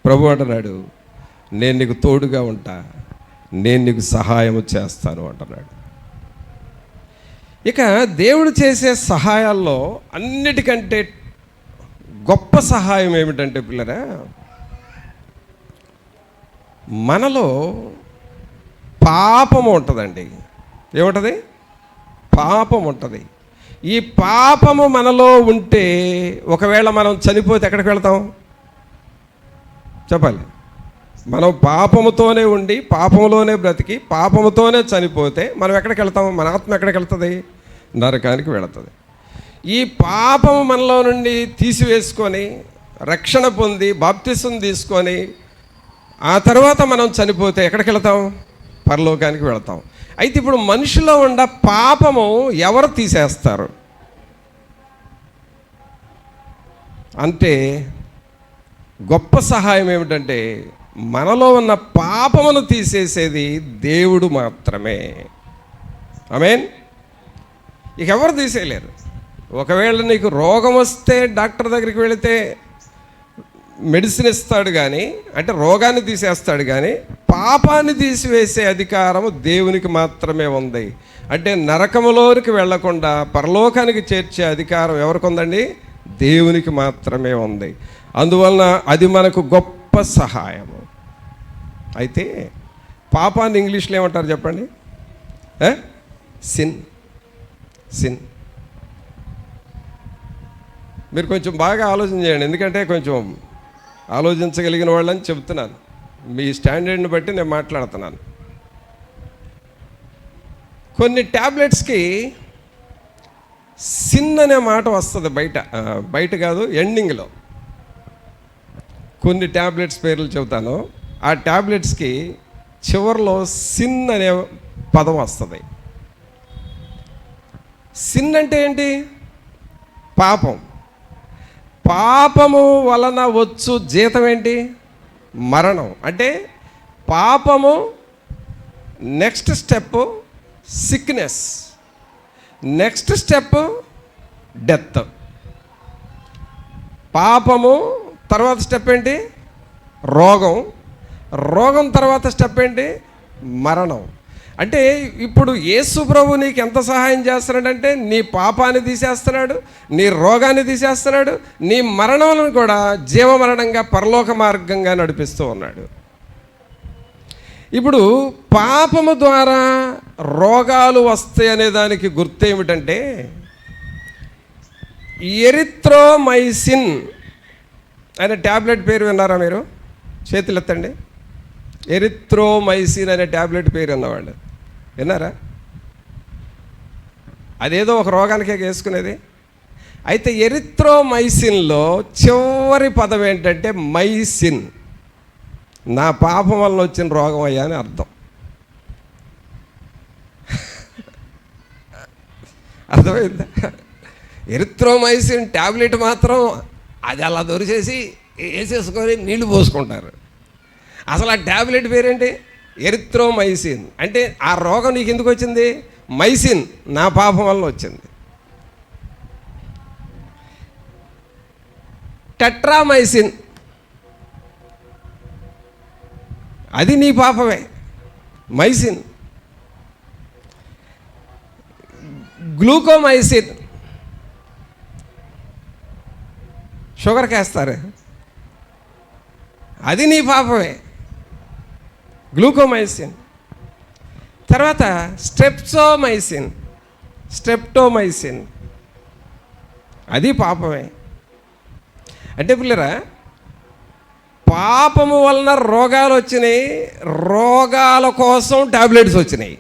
ప్రభు అంటున్నాడు, నేను నీకు తోడుగా ఉంటా, నేను నీకు సహాయం చేస్తాను అంటున్నాడు. ఇక దేవుడు చేసే సహాయాల్లో అన్నిటికంటే గొప్ప సహాయం ఏమిటంటే పిల్లరా, మనలో పాపం ఉంటుందండి. ఏముంటుంది? పాపం ఉంటుంది. ఈ పాపము మనలో ఉంటే ఒకవేళ మనం చనిపోతే ఎక్కడికి వెళ్తాం చెప్పాలి? మనం పాపముతోనే ఉండి పాపములోనే బ్రతికి పాపముతోనే చనిపోతే మనం ఎక్కడికి వెళ్తాం? మన ఆత్మ ఎక్కడికి వెళ్తుంది? నరకానికి వెళుతుంది. ఈ పాపము మనలో నుండి తీసివేసుకొని రక్షణ పొంది బాప్తిసం తీసుకొని ఆ తర్వాత మనం చనిపోతే ఎక్కడికి వెళ్తాం? పరలోకానికి వెళతాం. అయితే ఇప్పుడు మనిషిలో ఉన్న పాపము ఎవరు తీసేస్తారు అంటే గొప్ప సహాయం ఏమిటంటే మనలో ఉన్న పాపమును తీసేసేది దేవుడు మాత్రమే. ఆమేన్. ఇక ఎవరు తీసేయలేరు. ఒకవేళ నీకు రోగం వస్తే డాక్టర్ దగ్గరికి వెళితే మెడిసిన్ ఇస్తాడు కానీ, అంటే రోగాన్ని తీసేస్తాడు కానీ పాపాన్ని తీసివేసే అధికారము దేవునికి మాత్రమే ఉంది. అంటే నరకములోనికి వెళ్లకుండా పరలోకానికి చేర్చే అధికారం ఎవరికి ఉందండి? దేవునికి మాత్రమే ఉంది. అందువలన అది మనకు గొప్ప సహాయము. అయితే పాపాన్ని ఇంగ్లీష్లో ఏమంటారు చెప్పండి? సిన్. సిన్. మీరు కొంచెం బాగా ఆలోచన చేయండి, ఎందుకంటే కొంచెం ఆలోచించగలిగిన వాళ్ళని చెప్తున్నాను. మీ స్టాండర్డ్ని బట్టి నేను మాట్లాడుతున్నాను. కొన్ని ట్యాబ్లెట్స్కి సిన్ అనే మాట వస్తుంది బయట కాదు, ఎండింగ్లో. కొన్ని ట్యాబ్లెట్స్ పేర్లు చెబుతాను. ఆ ట్యాబ్లెట్స్కి చివరిలో సిన్ అనే పదం వస్తుంది. సిన్ అంటే ఏంటి? పాపం. పాపము వలన వచ్చు జీతం ఏంటి? మరణం. అంటే పాపము next step sickness, next step death. పాపము తర్వాత స్టెప్ ఏంటి? రోగం. రోగం తర్వాత స్టెప్ ఏంటి? మరణం. అంటే ఇప్పుడు యేసు ప్రభు నీకు ఎంత సహాయం చేస్తున్నాడంటే నీ పాపాన్ని తీసేస్తున్నాడు, నీ రోగాన్ని తీసేస్తున్నాడు, నీ మరణాలను కూడా జీవమరణంగా పరలోక మార్గంగా నడిపిస్తూ ఉన్నాడు. ఇప్పుడు పాపము ద్వారా రోగాలు వస్తాయి అనే దానికి గుర్తు ఏమిటంటే ఎరిత్రోమైసిన్ అనే ట్యాబ్లెట్ పేరు విన్నారా మీరు? చేతులు ఎత్తండి. ఎరిత్రోమైసిన్ అనే ట్యాబ్లెట్ పేరు విన్నవాళ్ళు విన్నారా? అదేదో ఒక రోగానికే వేసుకునేది. అయితే ఎరిత్రోమైసిన్లో చివరి పదం ఏంటంటే మైసిన్. నా పాపం వల్ల వచ్చిన రోగం అయ్యా అని అర్థం. అర్థమైందా? ఎరిత్రోమైసిన్ ట్యాబ్లెట్ మాత్రం అది అలా దొరిచేసి వేసేసుకొని నీళ్లు పోసుకుంటారు. అసలు ఆ ట్యాబ్లెట్ పేరేంటి? ఎరిత్రోమైసిన్. అంటే ఆ రోగం నీకు ఎందుకు వచ్చింది? మైసిన్, నా పాపం వల్ల వచ్చింది. టెట్రామైసిన్, అది నీ పాపమే, మైసిన్. గ్లూకోమైసిన్, షుగర్కి వేస్తారు, అది నీ పాపమే, గ్లూకోమైసిన్. తర్వాత స్ట్రెప్టోమైసిన్, అది పాపమే. అంటే పిల్లరా, పాపము వలన రోగాలు వచ్చినాయి, రోగాల కోసం టాబ్లెట్స్ వచ్చినాయి.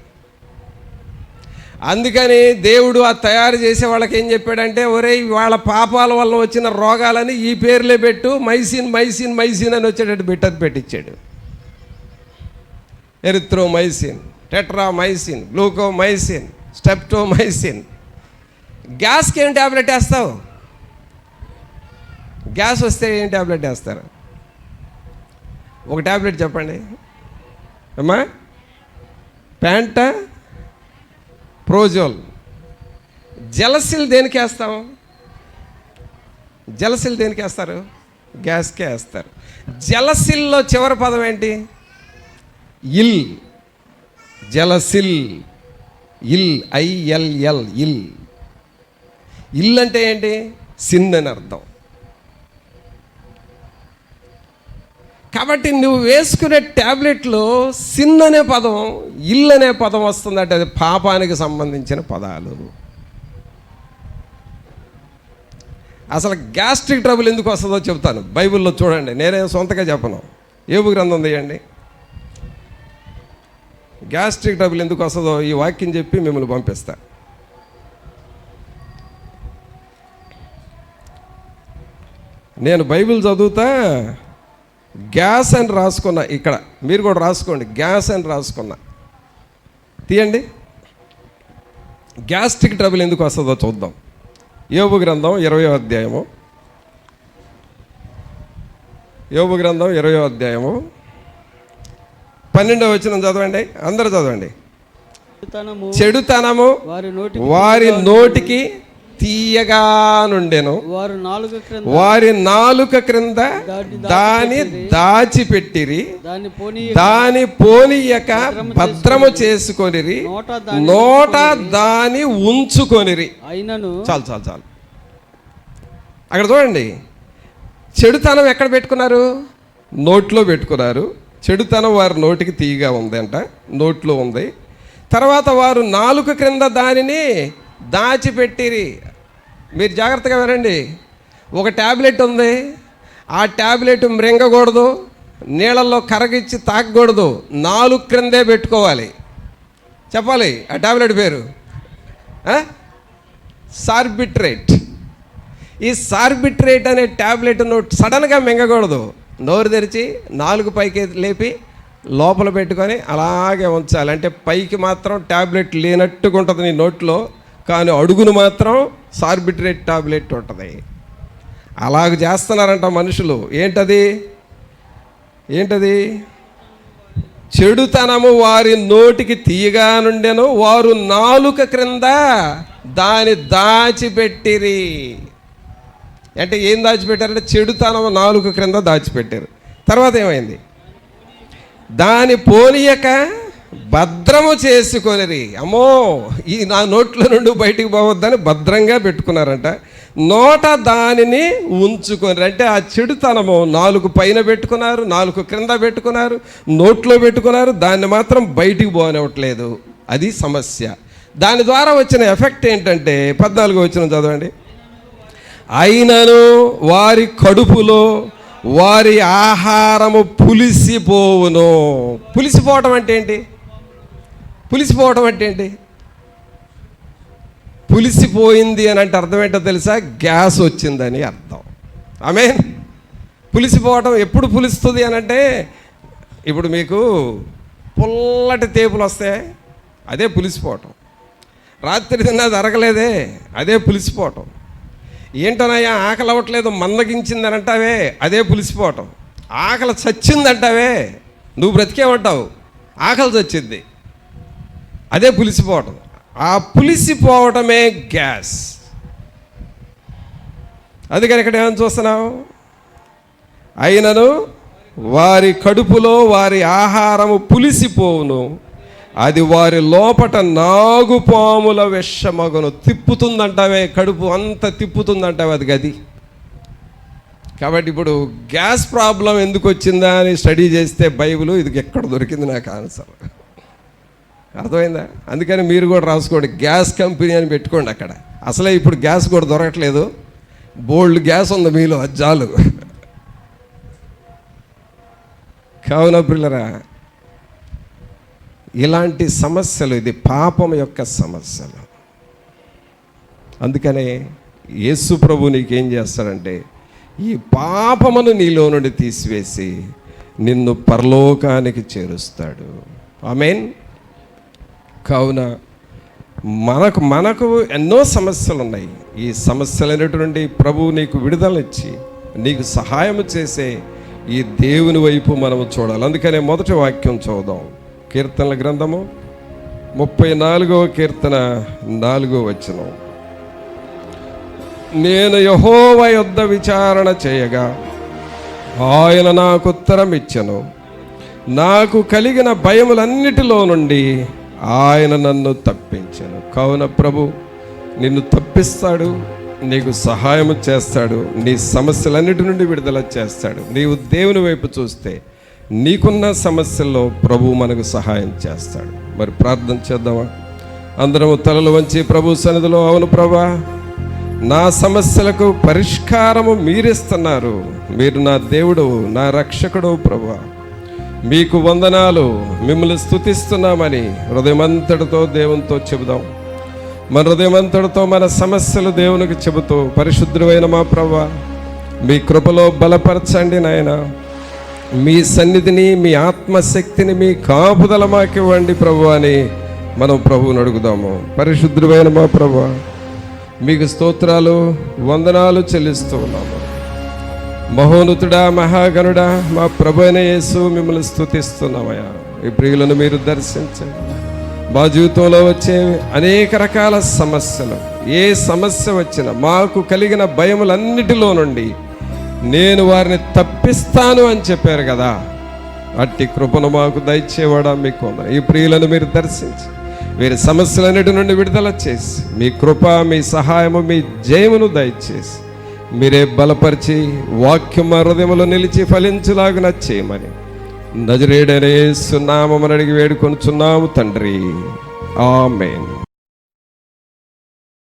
అందుకని దేవుడు ఆ తయారు చేసే వాళ్ళకి ఏం చెప్పాడంటే, ఒరేయ్ వాళ్ళ పాపాల వల్ల వచ్చిన రోగాలని ఈ పేర్లే పెట్టు, మైసిన్ మైసిన్ మైసిన్ అని వచ్చేటట్టు పెట్టించాడు. Erythromycin, టెట్రామైసిన్, గ్లూకోమైసిన్, streptomycin. గ్యాస్కి ఏం ట్యాబ్లెట్ వేస్తావు? గ్యాస్ వస్తే ఏం ట్యాబ్లెట్ వేస్తారు? ఒక ట్యాబ్లెట్ చెప్పండి అమ్మా. ప్యాంటా ప్రోజోల్. జలసిల్ దేనికి వేస్తాం? జలసిల్ దేనికి వేస్తారు? గ్యాస్కే వేస్తారు. జలసిల్లో చివరి పదం ఏంటి? ఇల్. జలసిల్, ఇల్, ILL, ఇల్. ఇల్ అంటే ఏంటి? సిన్ అని అర్థం. కాబట్టి నువ్వు వేసుకునే ట్యాబ్లెట్లో సిన్ అనే పదం, ఇల్ అనే పదం వస్తుందంటే అది పాపానికి సంబంధించిన పదాలు. అసలు గ్యాస్ట్రిక్ ట్రబుల్ ఎందుకు వస్తుందో చెప్తాను. బైబిల్లో చూడండి, నేనేం సొంతగా చెప్పను. యోబు గ్రంథం తీయండి. గ్యాస్ట్రిక్ ట్రబుల్ ఎందుకు వస్తుందో ఈ వాక్యం చెప్పి మిమ్మల్ని పంపిస్తా. నేను బైబిల్ చదువుతా, గ్యాస్ అని రాసుకున్నా. ఇక్కడ మీరు కూడా రాసుకోండి, గ్యాస్ అని రాసుకున్నా. తీయండి. గ్యాస్ట్రిక్ ట్రబుల్ ఎందుకు వస్తుందో చూద్దాం. యోబు గ్రంథం 20వ అధ్యాయము. యోబు గ్రంథం 20వ అధ్యాయము 12వ వచనం చదవండి, అందరూ చదవండి. చెడుతనము వారి నోటికి తీయగా నుండెను, వారి నాలుక క్రింద దాని దాచిపెట్టిరి, దాని పోనీయక భద్రము చేసుకొనిరి, నోట దాని ఉంచుకొనిరి. చాలు చాలు చాలు. అక్కడ చూడండి, చెడుతనం ఎక్కడ పెట్టుకున్నారు? నోట్లో పెట్టుకున్నారు. చెడుతనం వారి నోటికి తీయగా ఉంది అంట, నోట్లో ఉంది. తర్వాత వారు నాలుక క్రింద దానిని దాచిపెట్టిరి. మీరు జాగ్రత్తగా వినండి. ఒక ట్యాబ్లెట్ ఉంది, ఆ ట్యాబ్లెట్ మృంగకూడదు, నీళ్ళల్లో కరగిచ్చి తాగకూడదు, నాలుగు క్రిందే పెట్టుకోవాలి. చెప్పాలి ఆ ట్యాబ్లెట్ పేరు సార్బిట్రేట్. ఈ సార్బిట్రేట్ అనే ట్యాబ్లెట్ను సడన్గా మింగకూడదు, నోరు తెరిచి నాలుగు పైకి లేపి లోపల పెట్టుకొని అలాగే ఉంచాలి. అంటే పైకి మాత్రం ట్యాబ్లెట్ లేనట్టుగా ఉంటుంది నీ నోట్లో, కానీ అడుగును మాత్రం సార్బిట్రేట్ టాబ్లెట్ ఉంటుంది. అలాగ చేస్తున్నారంట మనుషులు. ఏంటది? చెడుతనము వారి నోటికి తీయగా నుండెను, వారు నాలుక క్రింద దాని దాచిపెట్టిరి. అంటే ఏం దాచిపెట్టారంటే చెడుతనము నాలుక క్రింద దాచిపెట్టారు. తర్వాత ఏమైంది? దాని పోనీయక భద్రము చేసుకొనిరి. అమ్మో, ఈ నా నోట్లో నుండి బయటికి పోవద్దని భద్రంగా పెట్టుకున్నారంట. నోట దానిని ఉంచుకొని, అంటే ఆ చెడుతనము నాలుగు పైన పెట్టుకున్నారు, నాలుగు క్రింద పెట్టుకున్నారు, నోట్లో పెట్టుకున్నారు, దాన్ని మాత్రం బయటికి పోనివ్వట్లేదు. అది సమస్య. దాని ద్వారా వచ్చిన ఎఫెక్ట్ ఏంటంటే 14వ వచనం చదవండి. అయినను వారి కడుపులో వారి ఆహారము పులిసిపోవును. పులిసిపోవటం అంటే ఏంటి? పులిసిపోయింది అని అంటే అర్థం ఏంటో తెలుసా? గ్యాస్ వచ్చిందని అర్థం. ఆమేన్. పులిసిపోవటం ఎప్పుడు పులుస్తుంది అని అంటే, ఇప్పుడు మీకు పుల్లటి తేపులు వస్తాయి, అదే పులిసిపోవటం. రాత్రి తిన్నది అరగలేదే, అదే పులిసిపోవటం. ఏంటనయ్యా ఆకలి అవ్వట్లేదు, మందగించిందని అంటావే, అదే పులిసిపోవటం. ఆకలి చచ్చిందంటావే, నువ్వు బ్రతికేమంటావు, ఆకలి చచ్చింది, అదే పులిసిపోవటం. ఆ పులిసిపోవటమే గ్యాస్. అందుకని ఇక్కడ ఏమని చూస్తున్నావు? అయినను వారి కడుపులో వారి ఆహారము పులిసిపోవును, అది వారి లోపట నాగుపాముల విషమగును. తిప్పుతుందంటావే, కడుపు అంత తిప్పుతుందంటావే, అది గది. కాబట్టి ఇప్పుడు గ్యాస్ ప్రాబ్లం ఎందుకు వచ్చిందా అని స్టడీ చేస్తే బైబిల్ ఇది ఎక్కడ దొరికింది నాకు ఆన్సర్. అర్థమైందా? అందుకని మీరు కూడా రాసుకోండి, గ్యాస్ కంపెనీ అని పెట్టుకోండి. అక్కడ అసలే ఇప్పుడు గ్యాస్ కూడా దొరకట్లేదు, బోల్డ్ గ్యాస్ ఉంది మీలో, అది చాలు. కావున ప్రియులరా, ఇలాంటి సమస్యలు, ఇది పాపం యొక్క సమస్యలు. అందుకనే యేసు ప్రభు నీకేం చేస్తాడంటే, ఈ పాపమును నీలో నుండి తీసివేసి నిన్ను పరలోకానికి చేరుస్తాడు. ఆమేన్. కావున మనకు ఎన్నో సమస్యలు ఉన్నాయి. ఈ సమస్యలైనటువంటి ప్రభువు నీకు విడుదలనిచ్చి నీకు సహాయం చేసే ఈ దేవుని వైపు మనము చూడాలి. అందుకనే మొదటి వాక్యం చూద్దాం. కీర్తనల గ్రంథము 34వ కీర్తన 4వ వచనం. నేను యెహోవా యొద్ద విచారణ చేయగా ఆయన నాకు ఉత్తరం ఇచ్చెను, నాకు కలిగిన భయములన్నిటిలో నుండి ఆయన నన్ను తప్పించెను. కావున ప్రభు నిన్ను తప్పిస్తాడు, నీకు సహాయం చేస్తాడు, నీ సమస్యలన్నిటి నుండి విడుదల చేస్తాడు. నీవు దేవుని వైపు చూస్తే నీకున్న సమస్యల్లో ప్రభు మనకు సహాయం చేస్తాడు. మరి ప్రార్థన చేద్దామా? అందరము తలలు వంచి ప్రభు సన్నిధిలో, అవును ప్రభా, నా సమస్యలకు పరిష్కారము మీరిస్తున్నారు. మీరు నా దేవుడు, నా రక్షకుడు ప్రభువా. మీకు వందనాలు, మిమ్మల్ని స్తుతిస్తున్నామని హృదయమంతటితో దేవునితో చెబుదాం. మన హృదయమంతటితో మన సమస్యలు దేవునికి చెబుతూ, పరిశుద్ధుడైన మా ప్రభువా, మీ కృపలో బలపరచండి నాయన. మీ సన్నిధిని, మీ ఆత్మశక్తిని, మీ కాపుదల మాకివ్వండి ప్రభు అని మనం ప్రభువుని అడుగుదాము. పరిశుద్ధుడైన మా ప్రభువా, మీకు స్తోత్రాలు, వందనాలు చెల్లిస్తూ ఉన్నాము. మహోన్నతుడా, మహాగణుడా, మా ప్రభు అయిన యేసు, మిమ్మల్ని స్తుతిస్తున్నామయ్యా. ఈ ప్రియులను మీరు దర్శించండి. మా జీవితంలో వచ్చే అనేక రకాల సమస్యలు, ఏ సమస్య వచ్చినా మాకు కలిగిన భయములన్నిటిలో నుండి నేను వారిని తప్పిస్తాను అని చెప్పారు కదా, అట్టి కృపను మాకు దయచేవాడా మీకు వందనాలు. ఈ ప్రియులను మీరు దర్శించి వీరి సమస్యలన్నిటి నుండి విడుదల చేసి, మీ కృప, మీ సహాయము, మీ జయమును దయచేసి మీరే బలపరిచి వాక్యం మా హృదయంలో నిలిచి ఫలించులాగా చేయమని నజరేయుడైన యేసు నామమున అడిగి వేడుకొనుచున్నాము తండ్రి. ఆమేన్.